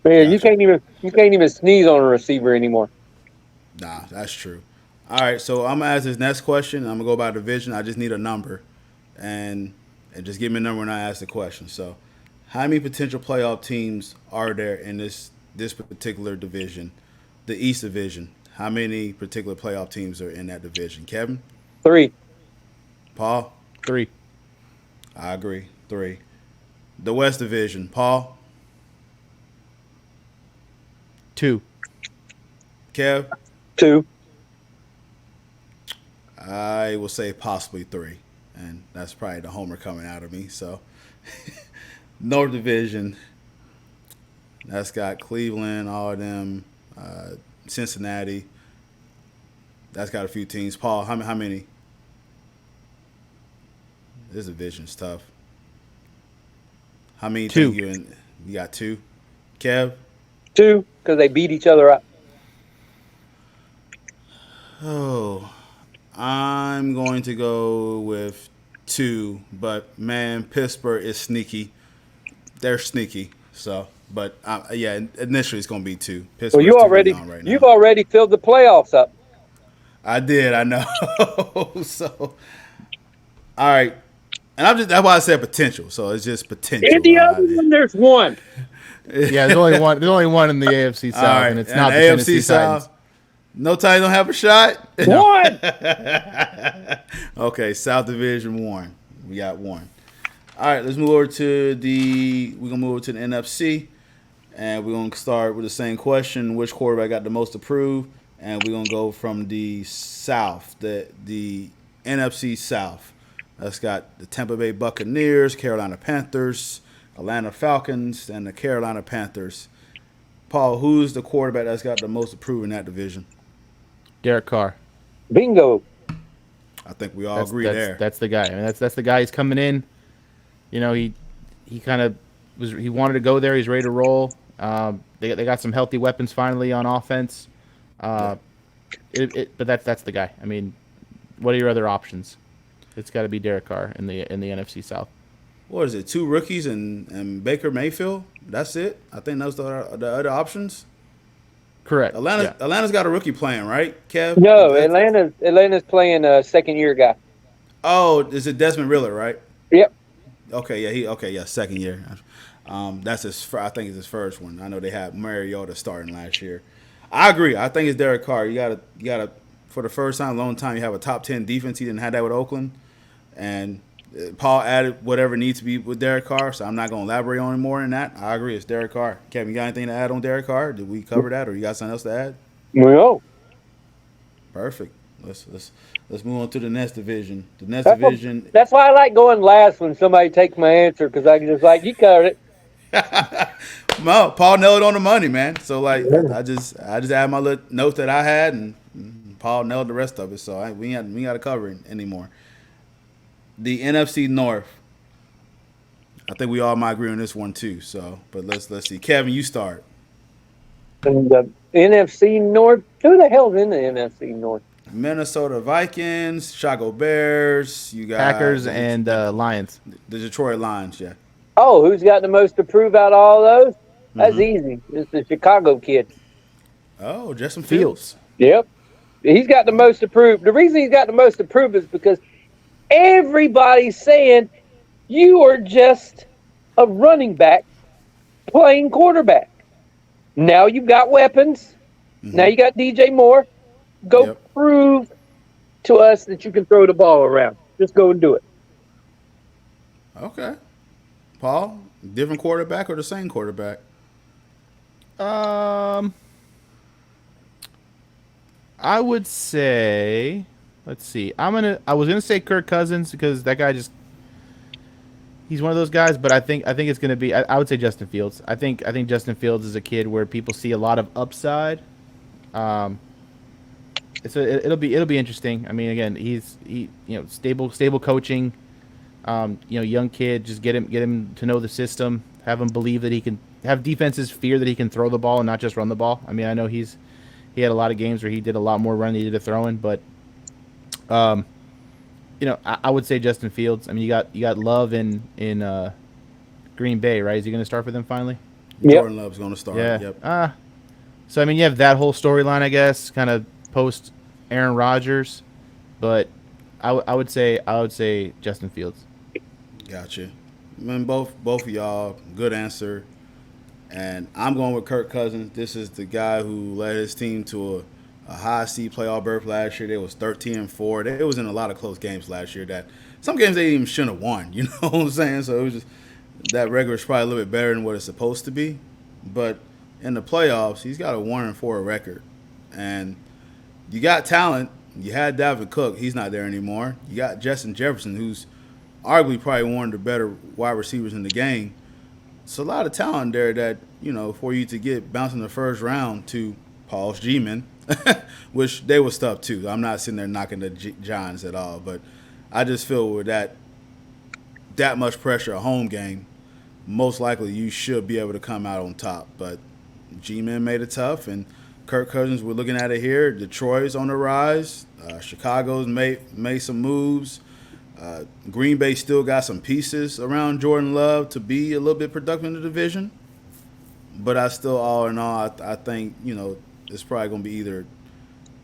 Man, you can't even sneeze on a receiver anymore. Nah, that's true. All right, so I'm gonna ask this next question. I'm gonna go by division. I just need a number, and just give me a number when I ask the question. So, how many potential playoff teams are there in this particular division, the East Division? How many particular playoff teams are in that division? Kevin? 3. Paul? 3. I agree. 3. The West Division. Paul? 2. Kev? 2. I will say possibly 3, and that's probably the homer coming out of me. So, North Division, that's got Cleveland, all of them, Cincinnati. That's got a few teams. Paul, how many? This division's tough. How many? 2. You got 2. Kev? 2, because they beat each other up. Oh, I'm going to go with 2, but man, Pittsburgh is sneaky. They're sneaky. So, but yeah, initially it's going to be 2. Well, you've already filled the playoffs up. I did. I know. So, all right, and that's why I said potential. So it's just potential. In the other one, there's 1. Yeah, there's only one. There's only one in the AFC South, All right, and it's not the AFC Tennessee South. Titans. No Titans don't have a shot. One. Okay, South Division one. We got one. All right, let's move over to the. We're gonna move over to the NFC, and we're gonna start with the same question: which quarterback got the most approved? And we're gonna go from the South, the NFC South. That's got the Tampa Bay Buccaneers, Carolina Panthers, Atlanta Falcons, and the Carolina Panthers. Paul, who's the quarterback that's got the most approved in that division? Derek Carr. Bingo. I think we all agree there. That's the guy. I mean, that's the guy. He's coming in. You know, he kind of was. He wanted to go there. He's ready to roll. They got some healthy weapons finally on offense. But that's the guy. I mean, what are your other options? It's got to be Derek Carr in the NFC South. What is it? 2 rookies and Baker Mayfield. That's it. I think those are the other options. Correct. Atlanta's got a rookie playing, right, Kev? No, Atlanta's playing a second-year guy. Oh, is it Desmond Riddler, right? Yep. Okay, yeah, second year. That's his. I think it's his first one. I know they had Mariota starting last year. I agree. I think it's Derek Carr. You gotta. For the first time in a long time, you have a top 10 defense. He didn't have that with Oakland, and Paul added whatever needs to be with Derek Carr. So I'm not gonna elaborate on it more than that. I agree. It's Derek Carr. Kevin, you got anything to add on Derek Carr? Did we cover that, or you got something else to add? No. Perfect. Let's move on to the next division. The next division. That's why I like going last when somebody takes my answer, because I can just you covered it. No, Paul nailed it on the money, man. So I just add my little notes that I had, and Paul nailed the rest of it. So we got to cover it anymore. The NFC North. I think we all might agree on this one too. So, but let's see. Kevin, you start. And the NFC North. Who the hell's in the NFC North? Minnesota Vikings, Chicago Bears. You got Packers and Lions. The Detroit Lions. Yeah. Oh, who's got the most to prove out of all those? That's easy. It's the Chicago kid. Oh, Justin Fields. Yep. He's got the most to prove. The reason he's got the most to prove is because everybody's saying you are just a running back playing quarterback. Now you've got weapons. Now you got DJ Moore. Go prove to us that you can throw the ball around. Just go and do it. Okay. Paul, different quarterback or the same quarterback? I would say, let's see. I was gonna say Kirk Cousins because that guy he's one of those guys. But I think it's gonna be. I would say Justin Fields. I think Justin Fields is a kid where people see a lot of upside. It'll be interesting. I mean, again, he's stable coaching. Young kid, just get him to know the system, have him believe that he can have defenses fear that he can throw the ball and not just run the ball. I mean, I know he had a lot of games where he did a lot more running than he did a throwing, but I would say Justin Fields. I mean, you got Love in Green Bay, right? Is he going to start for them finally? Jordan Love's going to start. Yeah. Yep. So I mean, you have that whole storyline, I guess, kind of post Aaron Rodgers, but I would say Justin Fields. Gotcha. Man, both of y'all, good answer. And I'm going with Kirk Cousins. This is the guy who led his team to a high seed playoff berth last year. They was 13-4. They was in a lot of close games last year that some games they even shouldn't have won. You know what I'm saying? So it was just that regular is probably a little bit better than what it's supposed to be. But in the playoffs, he's got a 1-4 record. And you got talent. You had Dalvin Cook. He's not there anymore. You got Justin Jefferson, who's arguably probably one of the better wide receivers in the game. It's a lot of talent there that, for you to get bounced in the first round to Paul's G-Men, which they were stuff too. I'm not sitting there knocking the Giants at all, but I just feel with that much pressure, a home game, most likely you should be able to come out on top. But G-Men made it tough, and Kirk Cousins, we're looking at it here. Detroit's on the rise. Chicago's made some moves. Green Bay still got some pieces around Jordan Love to be a little bit productive in the division. But I still, all in all, I think, it's probably going to be either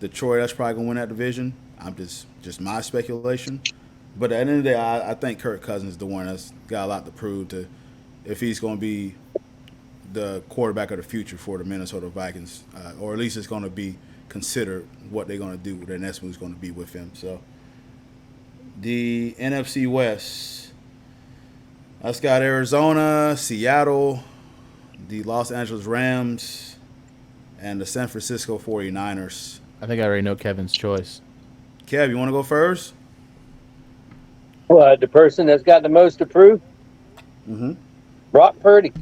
Detroit that's probably going to win that division. I'm just my speculation. But at the end of the day, I think Kirk Cousins is the one that's got a lot to prove if he's going to be the quarterback of the future for the Minnesota Vikings, or at least it's going to be considered what they're going to do. Their next move is going to be with him. So the NFC West, that's got Arizona, Seattle, the Los Angeles Rams, and the San Francisco 49ers. I think I already know Kevin's choice. Kev, you want to go first? Well, the person that's got the most to prove? Mm-hmm. Brock Purdy.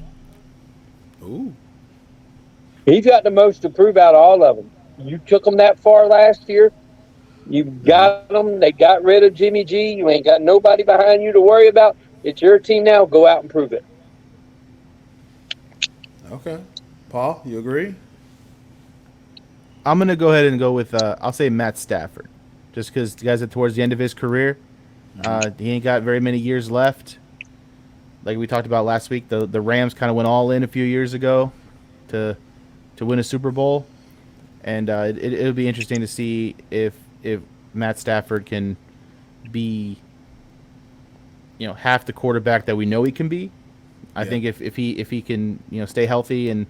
Ooh. He's got the most to prove out of all of them. You took them that far last year. You got them. They got rid of Jimmy G. You ain't got nobody behind you to worry about. It's your team now. Go out and prove it. Okay. Paul, you agree? I'm going to go ahead and go with, I'll say Matt Stafford. Just because the guy's towards the end of his career. He ain't got very many years left. Like we talked about last week, the Rams kind of went all in a few years ago to win a Super Bowl. And it'll be interesting to see if Matt Stafford can be, half the quarterback that we know he can be. I think if he can stay healthy and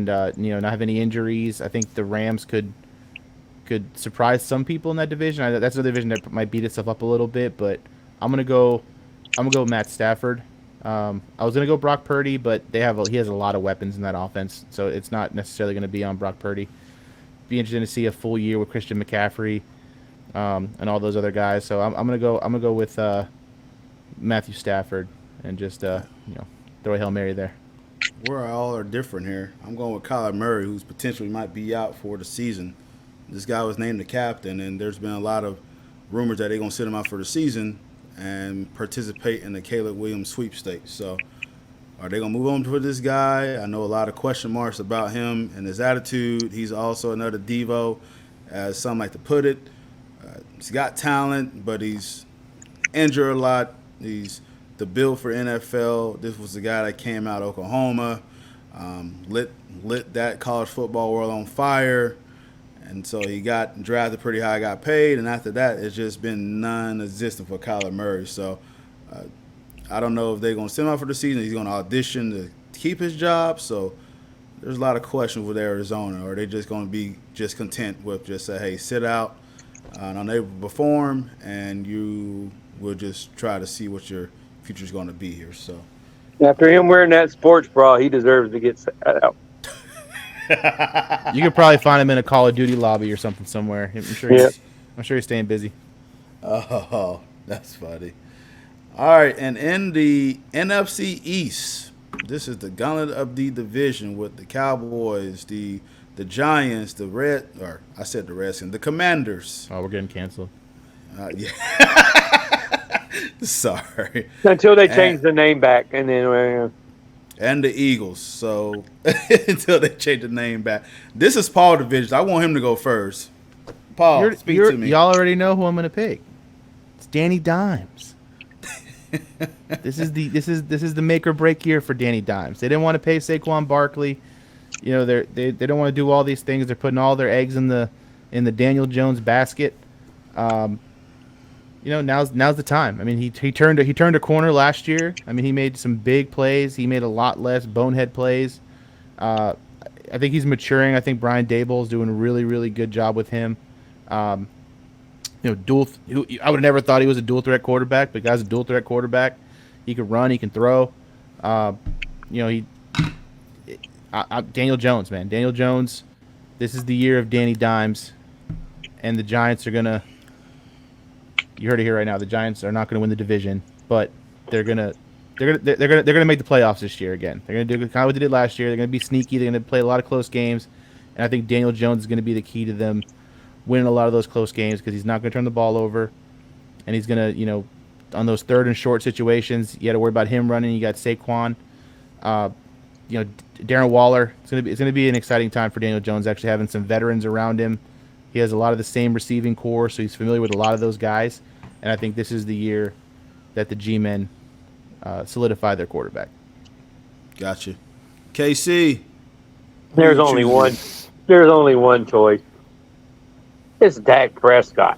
not have any injuries, I think the Rams could surprise some people in that division. That's another division that might beat itself up a little bit, but I'm gonna go Matt Stafford. I was gonna go Brock Purdy, but he has a lot of weapons in that offense, so it's not necessarily gonna be on Brock Purdy. Be interesting to see a full year with Christian McCaffrey and all those other guys. So I'm gonna go with Matthew Stafford and just throw a Hail Mary there. We're all are different here. I'm going with Kyler Murray, who's potentially might be out for the season. This guy was named the captain, and there's been a lot of rumors that they're going to sit him out for the season and participate in the Caleb Williams sweepstakes. So are they going to move on to this guy? I know a lot of question marks about him and his attitude. He's also another Devo, as some like to put it. He's got talent, but he's injured a lot. He's the build for NFL. This was the guy that came out of Oklahoma, lit that college football world on fire. And so he got drafted pretty high, got paid, and after that, it's just been non-existent for Kyler Murray. So I don't know if they're going to send him out for the season. He's going to audition to keep his job. So there's a lot of questions with Arizona. Or are they just going to be just content with just say, hey, sit out, unable to perform, and you will just try to see what your future is going to be here. So after him wearing that sports bra, he deserves to get set out. You could probably find him in a Call of Duty lobby or something somewhere. I'm sure he's staying busy. Oh, that's funny. All right, and in the NFC East, this is the gauntlet of the division with the Cowboys, the Giants, the Redskins, the Commanders. Oh, we're getting canceled. Yeah. Sorry. Until they change the name back, and then and the Eagles. So until they change the name back. This is Paul's division. I want him to go first. Paul, speak to me. Y'all already know who I'm going to pick. It's Danny Dimes. This is the make or break year for Danny Dimes. They didn't want to pay Saquon Barkley. They don't want to do all these things. They're putting all their eggs in the Daniel Jones basket. Now's the time. I mean, he turned a corner last year. I mean, he made some big plays. He made a lot less bonehead plays. I think he's maturing. I think Brian Daboll's doing a really, really good job with him. I would have never thought he was a dual threat quarterback, but guy's a dual threat quarterback. He can run, he can throw. Daniel Jones, man. Daniel Jones. This is the year of Danny Dimes, and the Giants are gonna. You heard it here right now. The Giants are not going to win the division, but they're gonna make the playoffs this year again. They're going to do kind of what they did last year. They're going to be sneaky. They're going to play a lot of close games, and I think Daniel Jones is going to be the key to them winning a lot of those close games because he's not going to turn the ball over, and he's going to, on those third and short situations, you got to worry about him running. You got Saquon, Darren Waller. It's going to be an exciting time for Daniel Jones actually having some veterans around him. He has a lot of the same receiving core, so he's familiar with a lot of those guys. And I think this is the year that the G-men solidify their quarterback. Gotcha. KC. There's only one choice. It's Dak Prescott.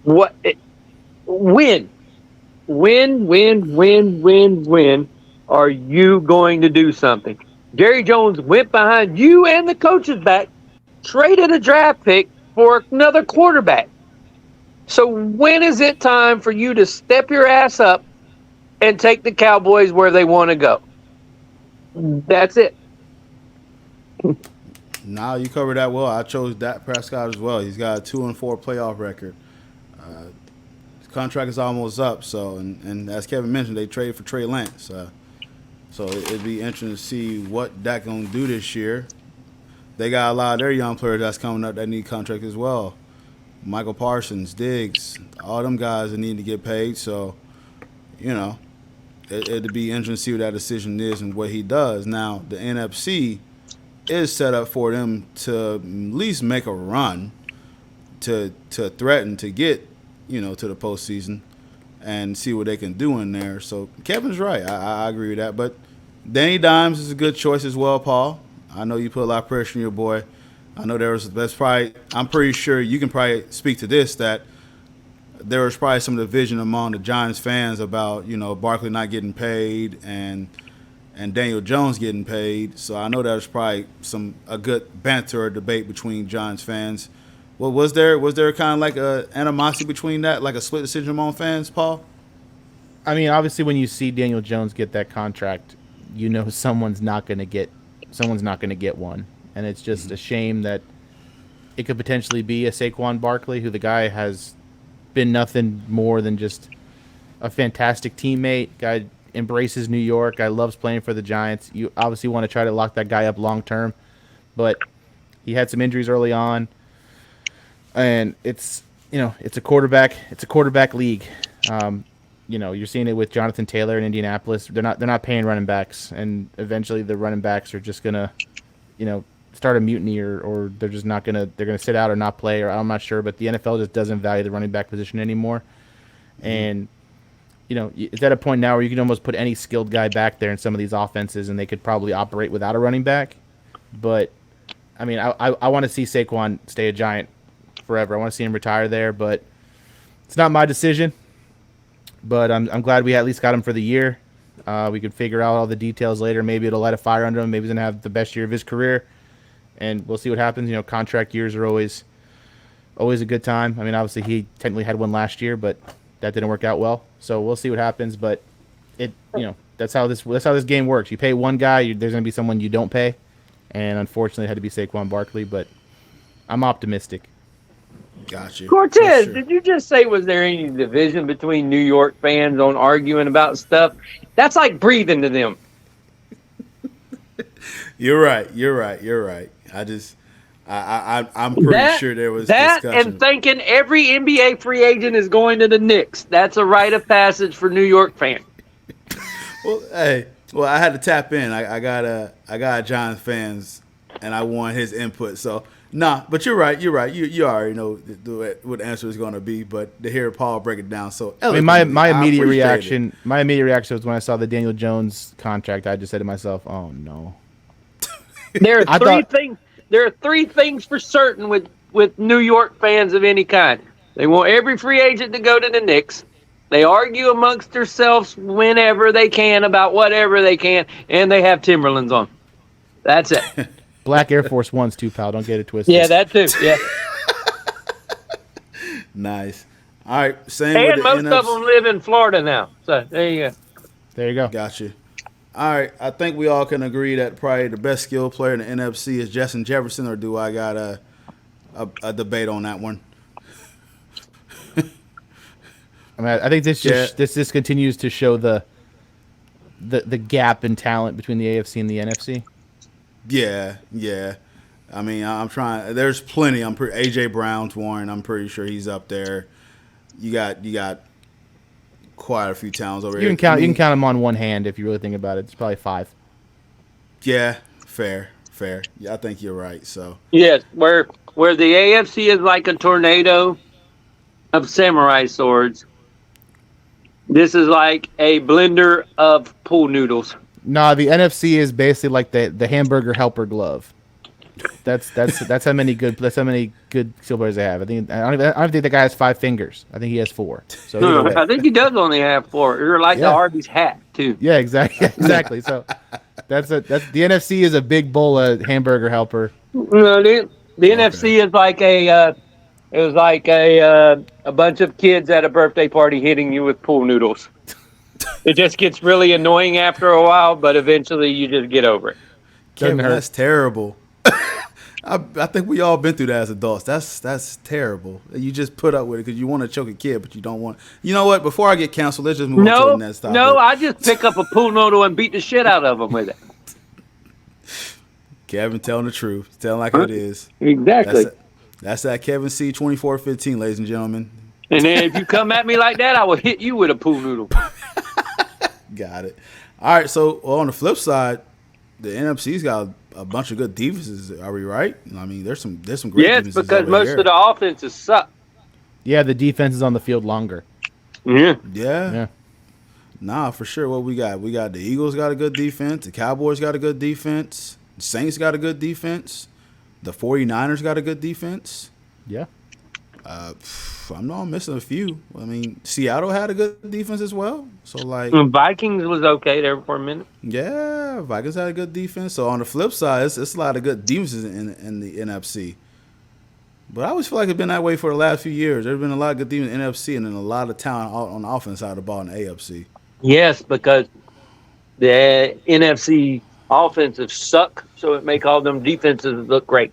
Win are you going to do something? Jerry Jones went behind you and the coach's back, traded a draft pick for another quarterback. So when is it time for you to step your ass up and take the Cowboys where they want to go? That's it. Now you covered that well. I chose Dak Prescott as well. He's got a 2-4 playoff record. His contract is almost up. So, and as Kevin mentioned, they traded for Trey Lance. So it'd be interesting to see what Dak gonna do this year. They got a lot of their young players that's coming up that need contract as well. Michael Parsons, Diggs, all them guys that need to get paid. So, it'd be interesting to see what that decision is and what he does. Now, the NFC is set up for them to at least make a run to threaten to get, to the postseason and see what they can do in there. So Kevin's right. I agree with that. But Danny Dimes is a good choice as well, Paul. I know you put a lot of pressure on your boy. I know I'm pretty sure you can probably speak to this, that there was probably some division among the Giants fans about, Barkley not getting paid and Daniel Jones getting paid. So I know there's probably a good banter or debate between Giants fans. Well, was there kind of like a animosity between that, like a split decision among fans, Paul? I mean, obviously, when you see Daniel Jones get that contract, someone's not going to get one, and it's just a shame that it could potentially be a Saquon Barkley, who the guy has been nothing more than just a fantastic teammate. Guy embraces New York. Guy loves playing for the Giants. You obviously want to try to lock that guy up long term, but he had some injuries early on, and it's a quarterback league. You're seeing it with Jonathan Taylor in Indianapolis. They're not paying running backs, and eventually the running backs are just gonna, start a mutiny or they're just not gonna sit out or not play, or I'm not sure. But the NFL just doesn't value the running back position anymore, and it's at a point now where you can almost put any skilled guy back there in some of these offenses, and they could probably operate without a running back. But I mean, I want to see Saquon stay a Giant forever. I want to see him retire there, but it's not my decision. But I'm glad we at least got him for the year. We could figure out all the details later. Maybe it'll light a fire under him. Maybe he's going to have the best year of his career. And we'll see what happens. Contract years are always a good time. I mean, obviously he technically had one last year, but that didn't work out well. So we'll see what happens. But that's how this game works. You pay one guy, there's going to be someone you don't pay. And unfortunately it had to be Saquon Barkley, but I'm optimistic. Gotcha. Cortez, did you just say, was there any division between New York fans on arguing about stuff? That's like breathing to them. You're right. I'm pretty sure there was discussion. And thinking every NBA free agent is going to the Knicks. That's a rite of passage for New York fans. Well, I had to tap in. I got Giants fans, and I want his input. So. Nah, but you're right. You already know what the answer is going to be, but to hear Paul break it down so eloquently, I mean, my immediate reaction was when I saw the Daniel Jones contract. I just said to myself, "Oh no." There are three things for certain with New York fans of any kind. They want every free agent to go to the Knicks. They argue amongst themselves whenever they can about whatever they can, and they have Timberlands on. That's it. Black Air Force Ones too, pal. Don't get it twisted. Yeah, that too. Yeah. Nice. All right. Same. And with the most of them live in Florida now. So there you go. There you go. Gotcha. All right. I think we all can agree that probably the best skilled player in the NFC is Justin Jefferson, or do I got a debate on that one? I mean, I think this continues to show the gap in talent between the AFC and the NFC. Yeah. I mean, I'm trying. There's plenty. AJ Brown's one. I'm pretty sure he's up there. You got quite a few talents over here. You can count them on one hand if you really think about it. It's probably 5. Yeah, fair. Yeah, I think you're right. So yes, where the AFC is like a tornado of samurai swords, this is like a blender of pool noodles. Nah, the NFC is basically like the hamburger helper glove. That's how many good skill players they have. I don't think the guy has 5 fingers. I think he has 4. So either way. I think he does only have 4. You're like the Arby's hat too. Yeah, exactly. So that's the NFC is a big bowl of hamburger helper. No, the NFC is like it was like a bunch of kids at a birthday party hitting you with pool noodles. It just gets really annoying after a while, but eventually you just get over it. Kevin, that's terrible. I think we all been through that as adults. That's terrible. You just put up with it because you want to choke a kid, but you don't want. You know what? Before I get canceled, let's just move on to the next topic. No, I just pick up a pool noodle and beat the shit out of them with it. Kevin telling the truth, telling like it is. Exactly. That's that Kevin C 2415, ladies and gentlemen. And then if you come at me like that, I will hit you with a pool noodle. Got it. All right. So on the flip side, the NFC's got a bunch of good defenses. Are we right? I mean, there's some great defenses. Yes, because most of the offenses suck. Yeah, the defense is on the field longer. Yeah. Nah, for sure. What we got? We got the Eagles got a good defense. The Cowboys got a good defense. The Saints got a good defense. The 49ers got a good defense. Yeah. I'm missing a few. I mean, Seattle had a good defense as well. So, like, Vikings was okay there for a minute. Yeah, Vikings had a good defense. So, on the flip side, it's a lot of good defenses in the NFC. But I always feel like it's been that way for the last few years. There's been a lot of good defense in the NFC and then a lot of talent on the offense side of the ball in the AFC. Yes, because the NFC offensive suck, so it make all them defenses look great.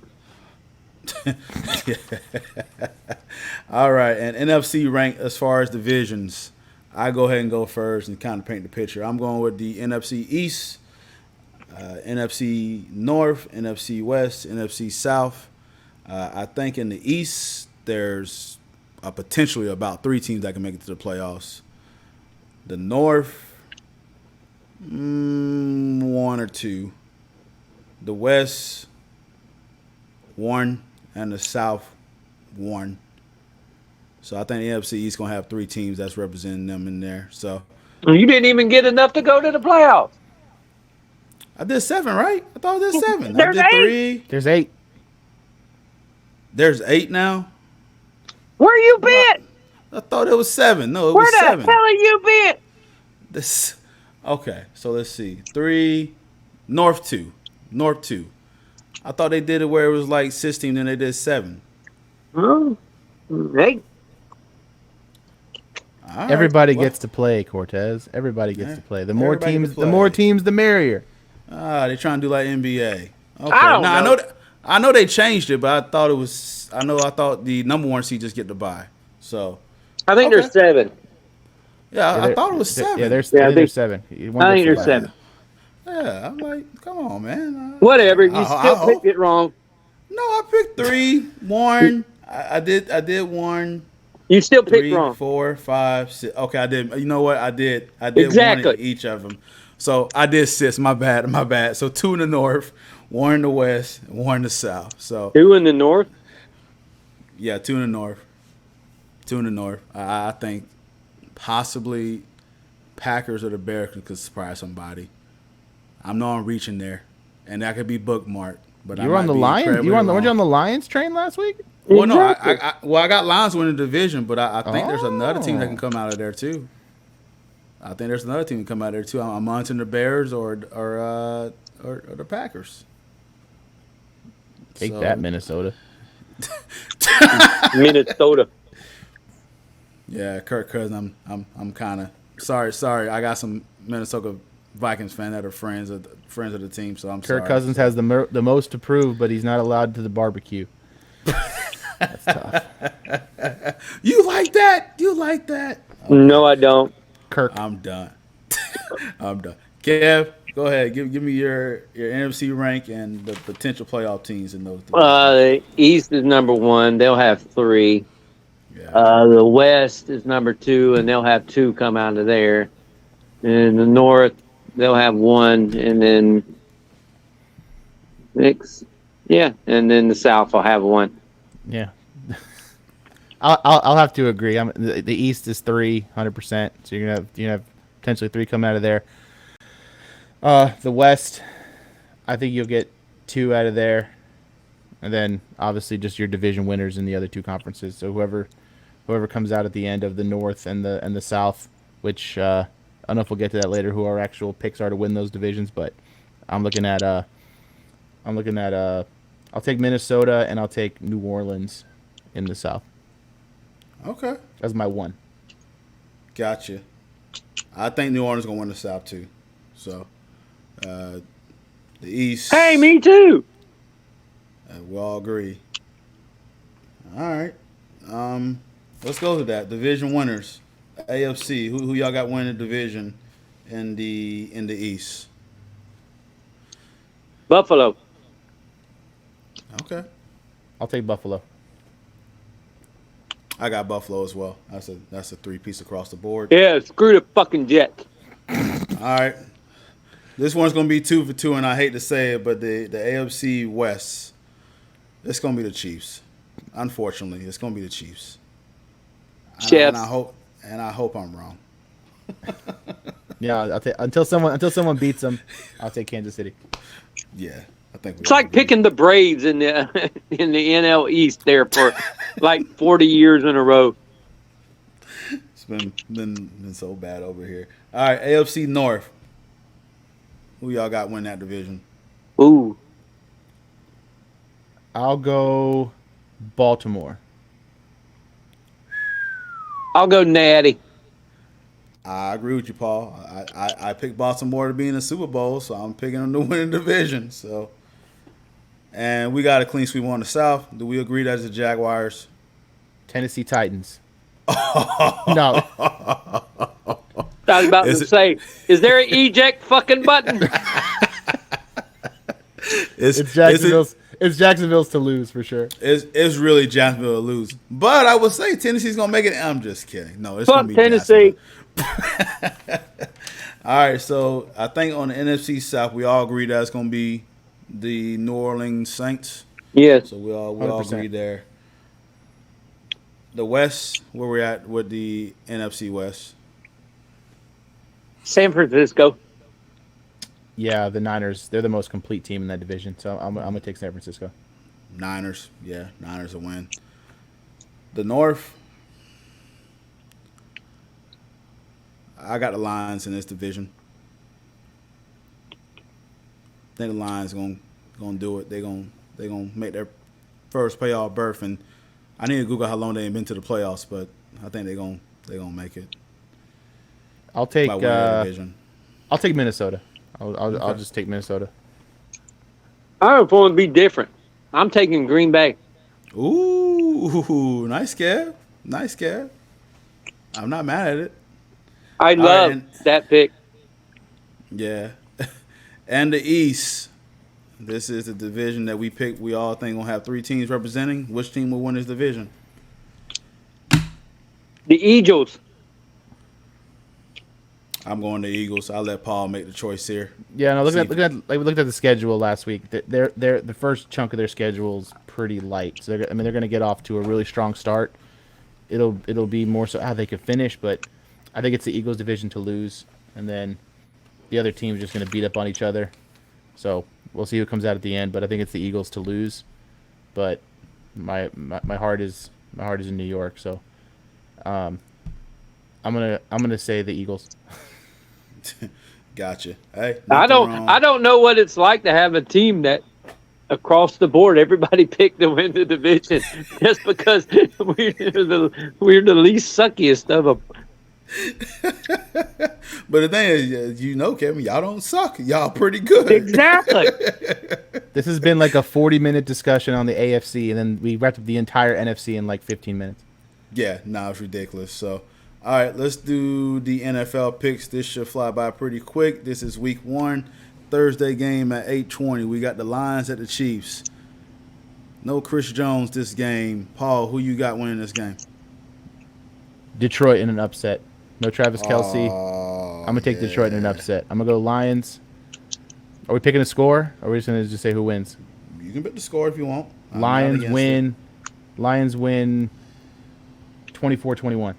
All right, and NFC rank as far as divisions, I go ahead and go first and kind of paint the picture. I'm going with the NFC East, NFC North, NFC West, NFC South. I think in the East there's potentially about 3 teams that can make it to the playoffs. The North, 1 or 2. The West, 1. And the South, 1. So I think the NFC East going to have 3 teams that's representing them in there. So you didn't even get enough to go to the playoffs. I did 7, right? I thought I did 7. There's I did 8. 3. There's 8. There's 8 now? Where you been? I thought it was 7. No, it Where was 7. the hell have you been? Okay, so let's see. 3, North 2. North 2. I thought they did it where it was like 16, then they did 7. Oh, 8. Right, Everybody gets to play, Cortez. Everybody gets to play. The more teams, the merrier. They're trying to do like NBA. Okay. I don't know. I know they changed it, but I thought it was. I thought the number 1 seed just get to bye. So I think there's 7. Yeah, I thought it was 7. There's 7. I think there's 7. Yeah, I'm like, come on, man. Whatever. You still picked it wrong. No, I picked 3, 1. I did 1. You still picked 3, wrong. 4, 5, 6. Okay, I did. You know what? I did Exactly. 1 in each of them. So I did 6. My bad. So 2 in the North, 1 in the West, 1 in the South. So 2 in the North. Yeah, 2 in the North. 2 in the North. I think possibly Packers or the Bears could surprise somebody. I know I'm reaching there, and that could be bookmarked. But you were on the Lions. Weren't you on the Lions train last week? Well, no, I got Lions winning the division, but I think there's another team that can come out of there too. I'm monitoring the Bears or the Packers. Take that, Minnesota. Minnesota. Yeah, Kirk Cousins. I'm kind of sorry. I got some Minnesota Vikings fans that are friends of the team, so I'm sorry. Kirk Cousins has the most to prove, but he's not allowed to the barbecue. That's tough. You like that? Okay. No, I don't. Kirk. I'm done. Kev, go ahead. Give me your NFC rank and the potential playoff teams in those. The East is number 1. They'll have 3. Yeah. The West is number 2, and they'll have 2 come out of there. In the North, they'll have 1, and then 6. Yeah, and then the South will have 1. Yeah. I'll have to agree. The East is 3, 100%. So you're gonna have potentially 3 come out of there. The West, I think you'll get 2 out of there. And then obviously just your division winners in the other two conferences. So whoever comes out at the end of the North and the South, which I don't know if we'll get to that later, who our actual picks are to win those divisions, but I'll take Minnesota and I'll take New Orleans in the South. Okay. That's my one. Gotcha. I think New Orleans gonna win the South too. So the East. Hey, me too. We all agree. All right. Let's go to that. Division winners. AFC. Who y'all got winning the division in the East? Buffalo. Okay. I'll take Buffalo. I got Buffalo as well. That's a 3-piece across the board. Yeah, screw the fucking Jets. All right. This one's gonna be 2 for 2, and I hate to say it, but the AFC West, it's gonna be the Chiefs. Unfortunately, it's gonna be the Chiefs. Chiefs. And I hope I'm wrong. Yeah, I'll take until someone beats them. I'll take Kansas City. Yeah, I think It's like picking the Braves in the in the NL East there for like 40 years in a row. It's been so bad over here. All right, AFC North. Who y'all got win that division? Ooh. I'll go Baltimore. I'll go Natty. I agree with you, Paul. I picked Baltimore to be in the Super Bowl, so I'm picking them to win the division. So, and we got a clean sweep on the South. Do we agree that it's the Jaguars? Tennessee Titans. No. I was about to say, is there an eject fucking button? It's Jacksonville's to lose for sure. It's really Jacksonville to lose. But I would say Tennessee's going to make it. I'm just kidding. No, it's going to be Tennessee. All right, so I think on the NFC South, we all agree that it's going to be the New Orleans Saints. Yes. So we all agree there. The West, where we're at with the NFC West. San Francisco. Yeah, the Niners, they're the most complete team in that division, so I'm going to take San Francisco. Niners, yeah, Niners will win. The North, I got the Lions in this division. I think the Lions going to do it. They're going to make their first playoff berth, and I need to Google how long they ain't been to the playoffs, but I think they're going to make it. I'll take Minnesota. I'll just take Minnesota. I don't want to be different. I'm taking Green Bay. Ooh, nice scare. Nice scare. I'm not mad at it. I love that pick. Yeah. And the East. This is the division that we picked. We all think going to have 3 teams representing. Which team will win this division? The Eagles. I'm going to Eagles. I'll let Paul make the choice here. Yeah, no. Look at the schedule last week. The first chunk of their schedule is pretty light. So they're going to get off to a really strong start. It'll be more so how they could finish, but I think it's the Eagles' division to lose, and then the other team's just going to beat up on each other. So we'll see who comes out at the end, but I think it's the Eagles to lose. But my heart is in New York, so I'm gonna say the Eagles. Gotcha. Hey, I don't know what it's like to have a team that across the board everybody picked to win the division just because we're the least suckiest of them. But the thing is, Kevin, y'all don't suck. Y'all pretty good. Exactly. This has been like a 40-minute discussion on the AFC, and then we wrapped up the entire NFC in like 15 minutes. Yeah, it's ridiculous. So, all right, let's do the NFL picks. This should fly by pretty quick. This is week 1, Thursday game at 8:20. We got the Lions at the Chiefs. No Chris Jones this game. Paul, who you got winning this game? Detroit in an upset. No Travis Kelce. I'm going to take Detroit in an upset. I'm going to go Lions. Are we picking a score? Or are we just going to say who wins? You can pick the score if you want. Lions win 24-21.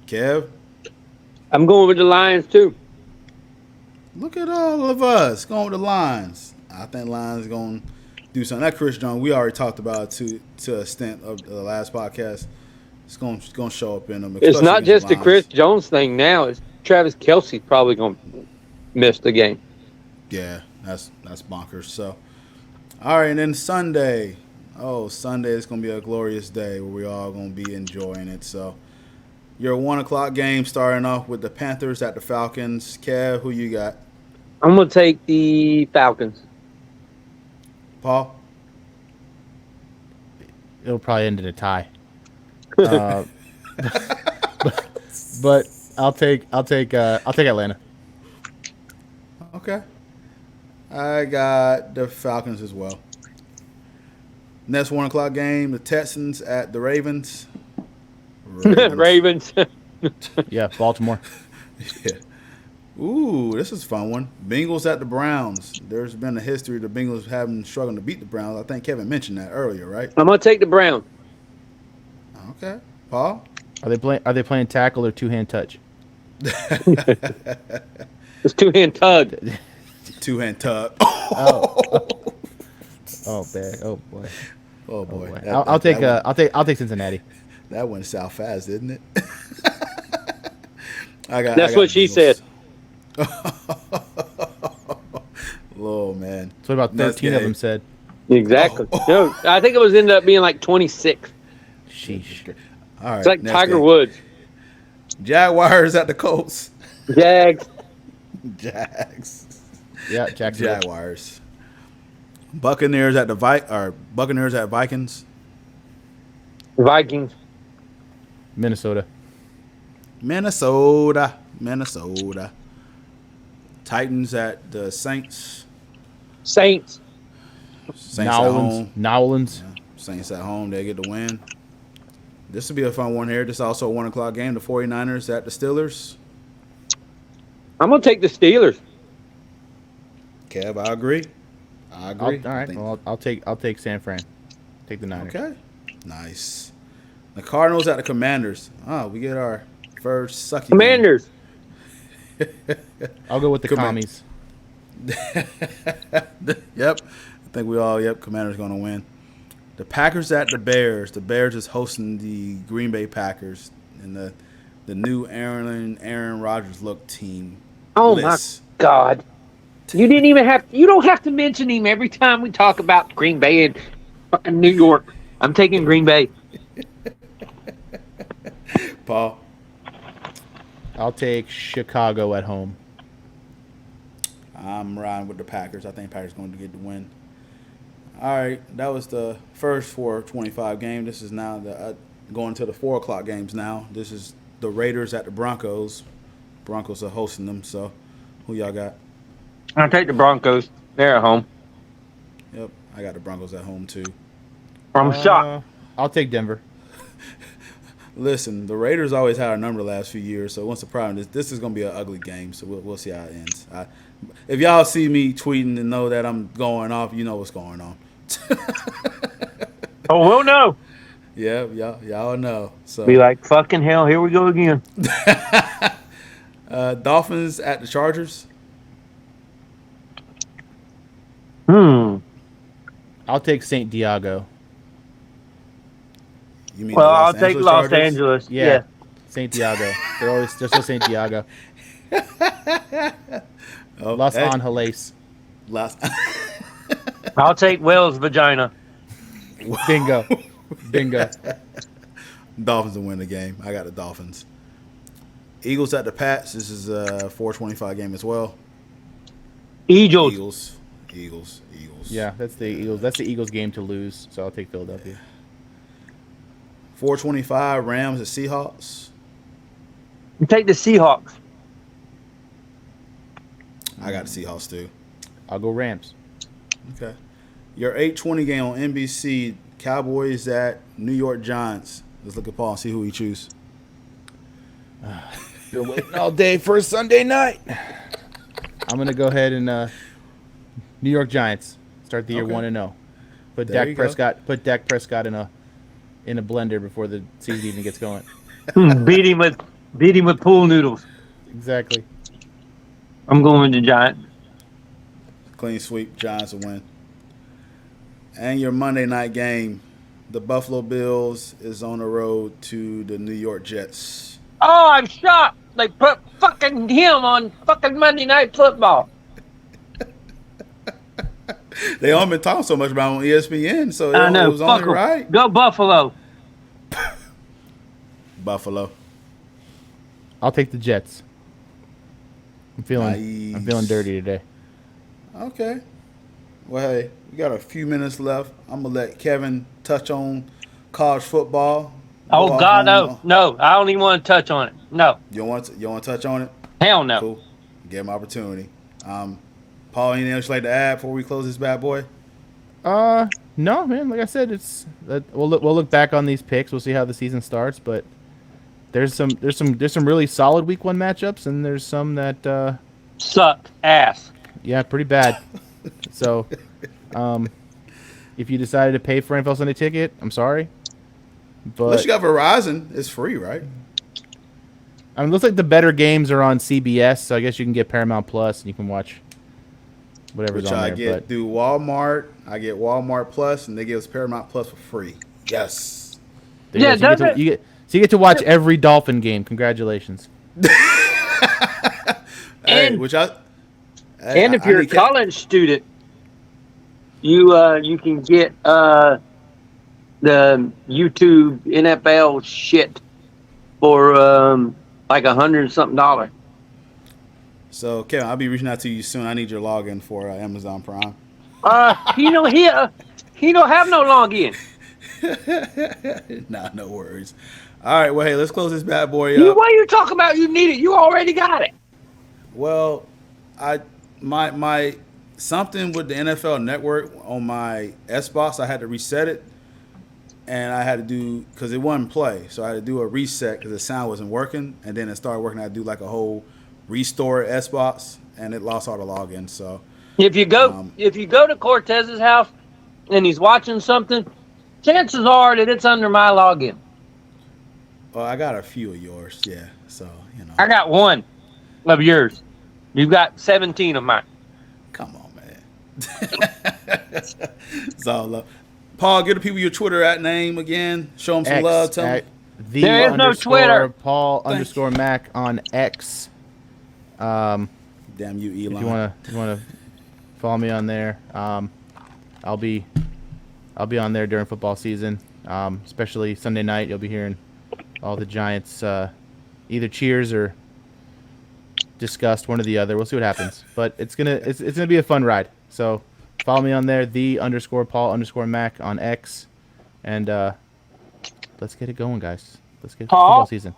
Kev? I'm going with the Lions, too. Look at all of us going with the Lions. I think Lions going to do something. That Chris Jones, we already talked about it to a extent of the last podcast. It's going to show up in them. It's not just the Chris Jones thing now. It's Travis Kelce's probably going to miss the game. Yeah, that's bonkers. So, all right, and then Sunday. Oh, Sunday is going to be a glorious day where we're all going to be enjoying it. So, your 1 o'clock game starting off with the Panthers at the Falcons. Kev, who you got? I'm going to take the Falcons. Paul? It'll probably end in a tie. But I'll take Atlanta. Okay. I got the Falcons as well. Next 1 o'clock game, the Texans at the Ravens. Ravens. Yeah, Baltimore. Yeah. Ooh, this is a fun one. Bengals at the Browns. There's been a history of the Bengals having struggling to beat the Browns. I think Kevin mentioned that earlier, right? I'm going to take the Browns. Okay. Paul? Are they playing tackle or two-hand touch? It's two-hand tug. Two-hand tug. Oh, bad. Oh boy. Oh boy. I'll take Cincinnati. That went south fast, didn't it? That's what she said. Oh man. That's what about 13 of them said. Exactly. No, I think it was ended up being like 26. Sheesh. All right. It's like Tiger Woods. Jaguars at the Colts. Jags. Yeah, Jaguars. Buccaneers at Vikings. Vikings. Minnesota. Titans at the Saints. Saints. Saints at home. Nowlands. Yeah. Saints at home. They get the win. This will be a fun one here. This is also a 1 o'clock game. The 49ers at the Steelers. I'm going to take the Steelers. Kev, I agree. All right. Well, I'll take San Fran. Take the Niners. Okay. Nice. The Cardinals at the Commanders. We get our first sucky. Commanders. I'll go with the commies. Yep. I think we all, Commanders going to win. The Packers at the Bears. The Bears is hosting the Green Bay Packers and the new Aaron Rodgers look team. Oh my God. You don't have to mention him every time we talk about Green Bay and fucking New York. I'm taking Green Bay. Paul? I'll take Chicago at home. I'm riding with the Packers. I think Packers going to get the win. All right, that was the first 4:25 game. This is now going to the 4 o'clock games now. This is the Raiders at the Broncos. Broncos are hosting them, so who y'all got? I'll take the Broncos. They're at home. Yep, I got the Broncos at home too. I'm shocked. I'll take Denver. Listen, the Raiders always had our number the last few years, so what's the problem? This is going to be an ugly game, so we'll see how it ends. If y'all see me tweeting and know that I'm going off, you know what's going on. Oh, we'll know. Yeah, y'all know. So be like, fucking hell, here we go again. Dolphins at the Chargers. I'll take St. Diego. You mean I'll take Los Angeles. Yeah. St. Diego. They're still St. Diego. Los Angeles. I'll take Wales vagina. Bingo. Dolphins will win the game. I got the Dolphins. Eagles at the Pats. This is a 4:25 game as well. Eagles. Yeah, that's the Eagles. That's the Eagles game to lose. So I'll take Philadelphia. 4:25 Rams at Seahawks. You take the Seahawks. I got the Seahawks too. I'll go Rams. Okay. Your 8:20 game on NBC. Cowboys at New York Giants. Let's look at Paul and see who we choose. You're waiting all day for a Sunday night. I'm gonna go ahead and New York Giants start the year 1-0. Put Dak Prescott in a blender before the season even gets going. Beat him with pool noodles. Exactly. I'm going with the Giants. Clean sweep. Giants will win. And your Monday night game, the Buffalo Bills is on the road to the New York Jets. Oh, I'm shocked. They put fucking him on fucking Monday Night Football. They all been talking so much about it on ESPN, so I know. it was only right. Go Buffalo. Buffalo. I'll take the Jets. I'm feeling dirty today. Okay. Well, hey, we got a few minutes left. I'm gonna let Kevin touch on college football. Oh God, no! I don't even want to touch on it. No. You don't want to touch on it? Hell no. Cool. Give him opportunity. Paul, anything else you'd like to add before we close this bad boy? No, man. Like I said, we'll look back on these picks. We'll see how the season starts, but there's some really solid week 1 matchups, and there's some that suck ass. Yeah, pretty bad. So, if you decided to pay for NFL Sunday Ticket, I'm sorry, but unless you got Verizon, it's free, right? I mean, it looks like the better games are on CBS, so I guess you can get Paramount Plus and you can watch whatever's Which on I there. get through Walmart. I get Walmart Plus, and they give us Paramount Plus for free. Yes. Yeah, so you get to watch every Dolphin game. Congratulations. And if you're a college student, you can get the YouTube NFL shit for like $100-something. So, Kevin, I'll be reaching out to you soon. I need your login for Amazon Prime. He don't have no login. Nah, no worries. All right, well, hey, let's close this bad boy up. What are you talking about? You need it. You already got it. Well, my something with the NFL Network on my SBOX, I had to reset it, and I had to do because it wouldn't play, so I had to do a reset because the sound wasn't working, and then it started working. I had to do like a whole restore SBOX, and it lost all the logins. So if you go to Cortez's house and he's watching something, chances are that it's under my login. Well, I got a few of yours, yeah. So I got one of yours. You've got 17 of mine. Come on, man. It's all love. Paul, give the people your Twitter name again. Show them some love. Tell them. There is no Twitter. Paul _Mac on X. Damn you, Elon. If you wanna follow me on there, I'll be on there during football season, especially Sunday night. You'll be hearing all the Giants either cheers or discussed, one or the other. We'll see what happens, but it's gonna be a fun ride. So follow me on there, _Paul_Mac on X, and let's get it going, guys. Let's get football season.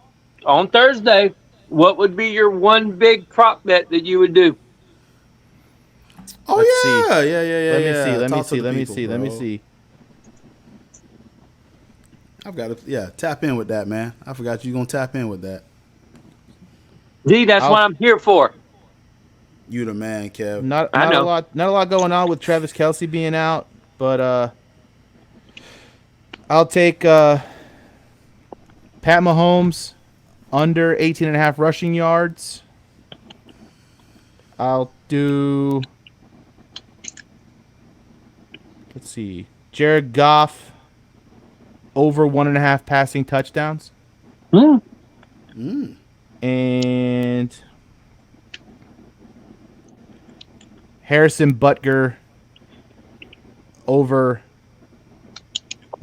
On Thursday, what would be your one big prop bet that you would do? Oh, yeah. Let me see. I've got to, tap in with that, man. I forgot you going to tap in with that. D, that's what I'm here for. You the man, Kev. Not a lot going on with Travis Kelce being out, but I'll take Pat Mahomes under 18.5 rushing yards. I'll do, let's see, Jared Goff over 1.5 passing touchdowns. And Harrison Butker over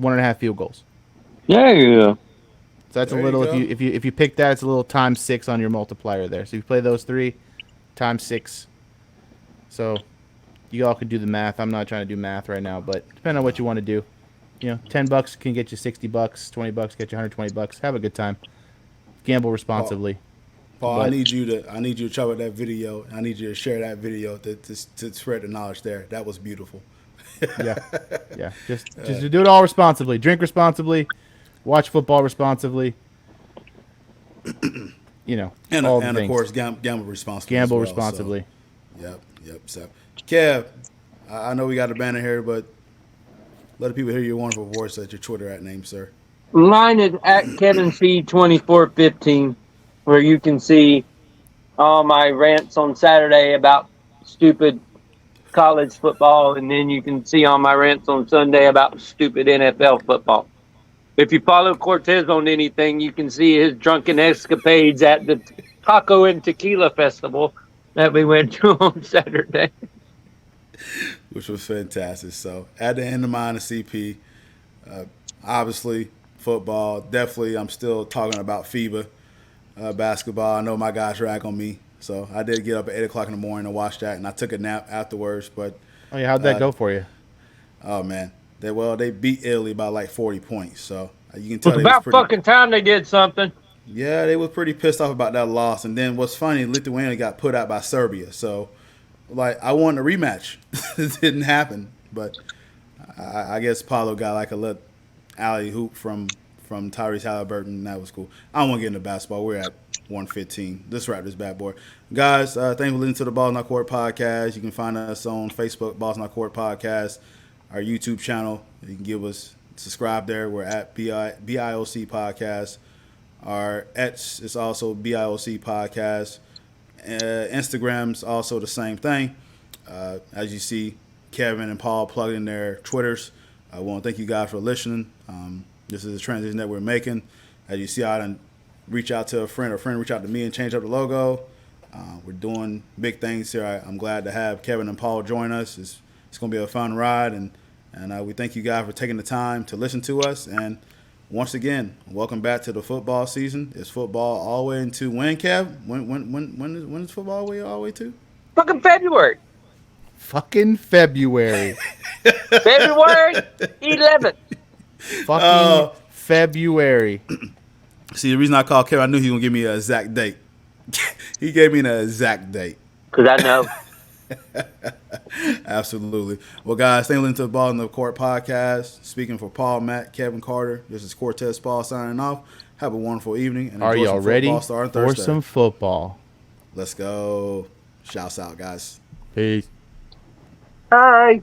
1.5 field goals. Yeah. So that's a little. If you pick that, it's a little times 6 on your multiplier there. So if you play those 3 times 6. So you all can do the math. I'm not trying to do math right now, but depending on what you want to do, $10 can get you $60, $20 get you $120. Have a good time. Gamble responsibly. Paul, I need you to try with that video. I need you to share that video to spread the knowledge there. That was beautiful. Yeah. Just to do it all responsibly. Drink responsibly. Watch football responsibly. And all of things. Course, gamble responsibly. Gamble well, responsibly. So. Yep. So, Kev, I know we got a banner here, but let the people hear your wonderful voice at your Twitter @name, sir. Mine is @KevinC2415, where you can see all my rants on Saturday about stupid college football, and then you can see on my rants on Sunday about stupid NFL football. If you follow Cortez on anything, you can see his drunken escapades at the Taco and Tequila Festival that we went to on Saturday. Which was fantastic. So at the end of mine, the CP, obviously football. Definitely, I'm still talking about FIBA basketball. I know my guys rag on me, so I did get up at 8 o'clock in the morning to watch that, and I took a nap afterwards. But Oh yeah, how'd that go for you? oh man, they beat Italy by like 40 points. So you can tell It's they was about pretty, fucking time they did something. yeah, they were pretty pissed off about that loss. And then what's funny, Lithuania got put out by Serbia. So like I wanted a rematch. It didn't happen, but I guess Paulo got like a little alley hoop from Tyrese Halliburton. That was cool. I don't want to get into basketball. We're at 1:15. Let's wrap this bad boy. Guys, thanks for listening to the Balls Not Court podcast. You can find us on Facebook, Balls Not Court podcast, our YouTube channel. You can give us subscribe there. We're at BIOC podcast. Our X is also BIOC podcast. Instagram's also the same thing. As you see, Kevin and Paul plugged in their Twitters. I want to thank you guys for listening. This is a transition that we're making. As you see, I done reach out to a friend reach out to me and change up the logo. We're doing big things here. I'm glad to have Kevin and Paul join us. It's going to be a fun ride, and we thank you guys for taking the time to listen to us. And once again, welcome back to the football season. It's football all the way into when, Kev? When is football all the way to? Fucking February. Fucking February. February 11th. Fucking February. See, the reason I called Kevin, I knew he was going to give me an exact date. He gave me an exact date. Because I know. Absolutely. Well, guys, thank you for listening to the Ball in the Court podcast. Speaking for Paul, Matt, Kevin Carter, this is Cortez Paul signing off. Have a wonderful evening. And Are y'all ready for for some football? Let's go. Shouts out, guys. Peace. Hi.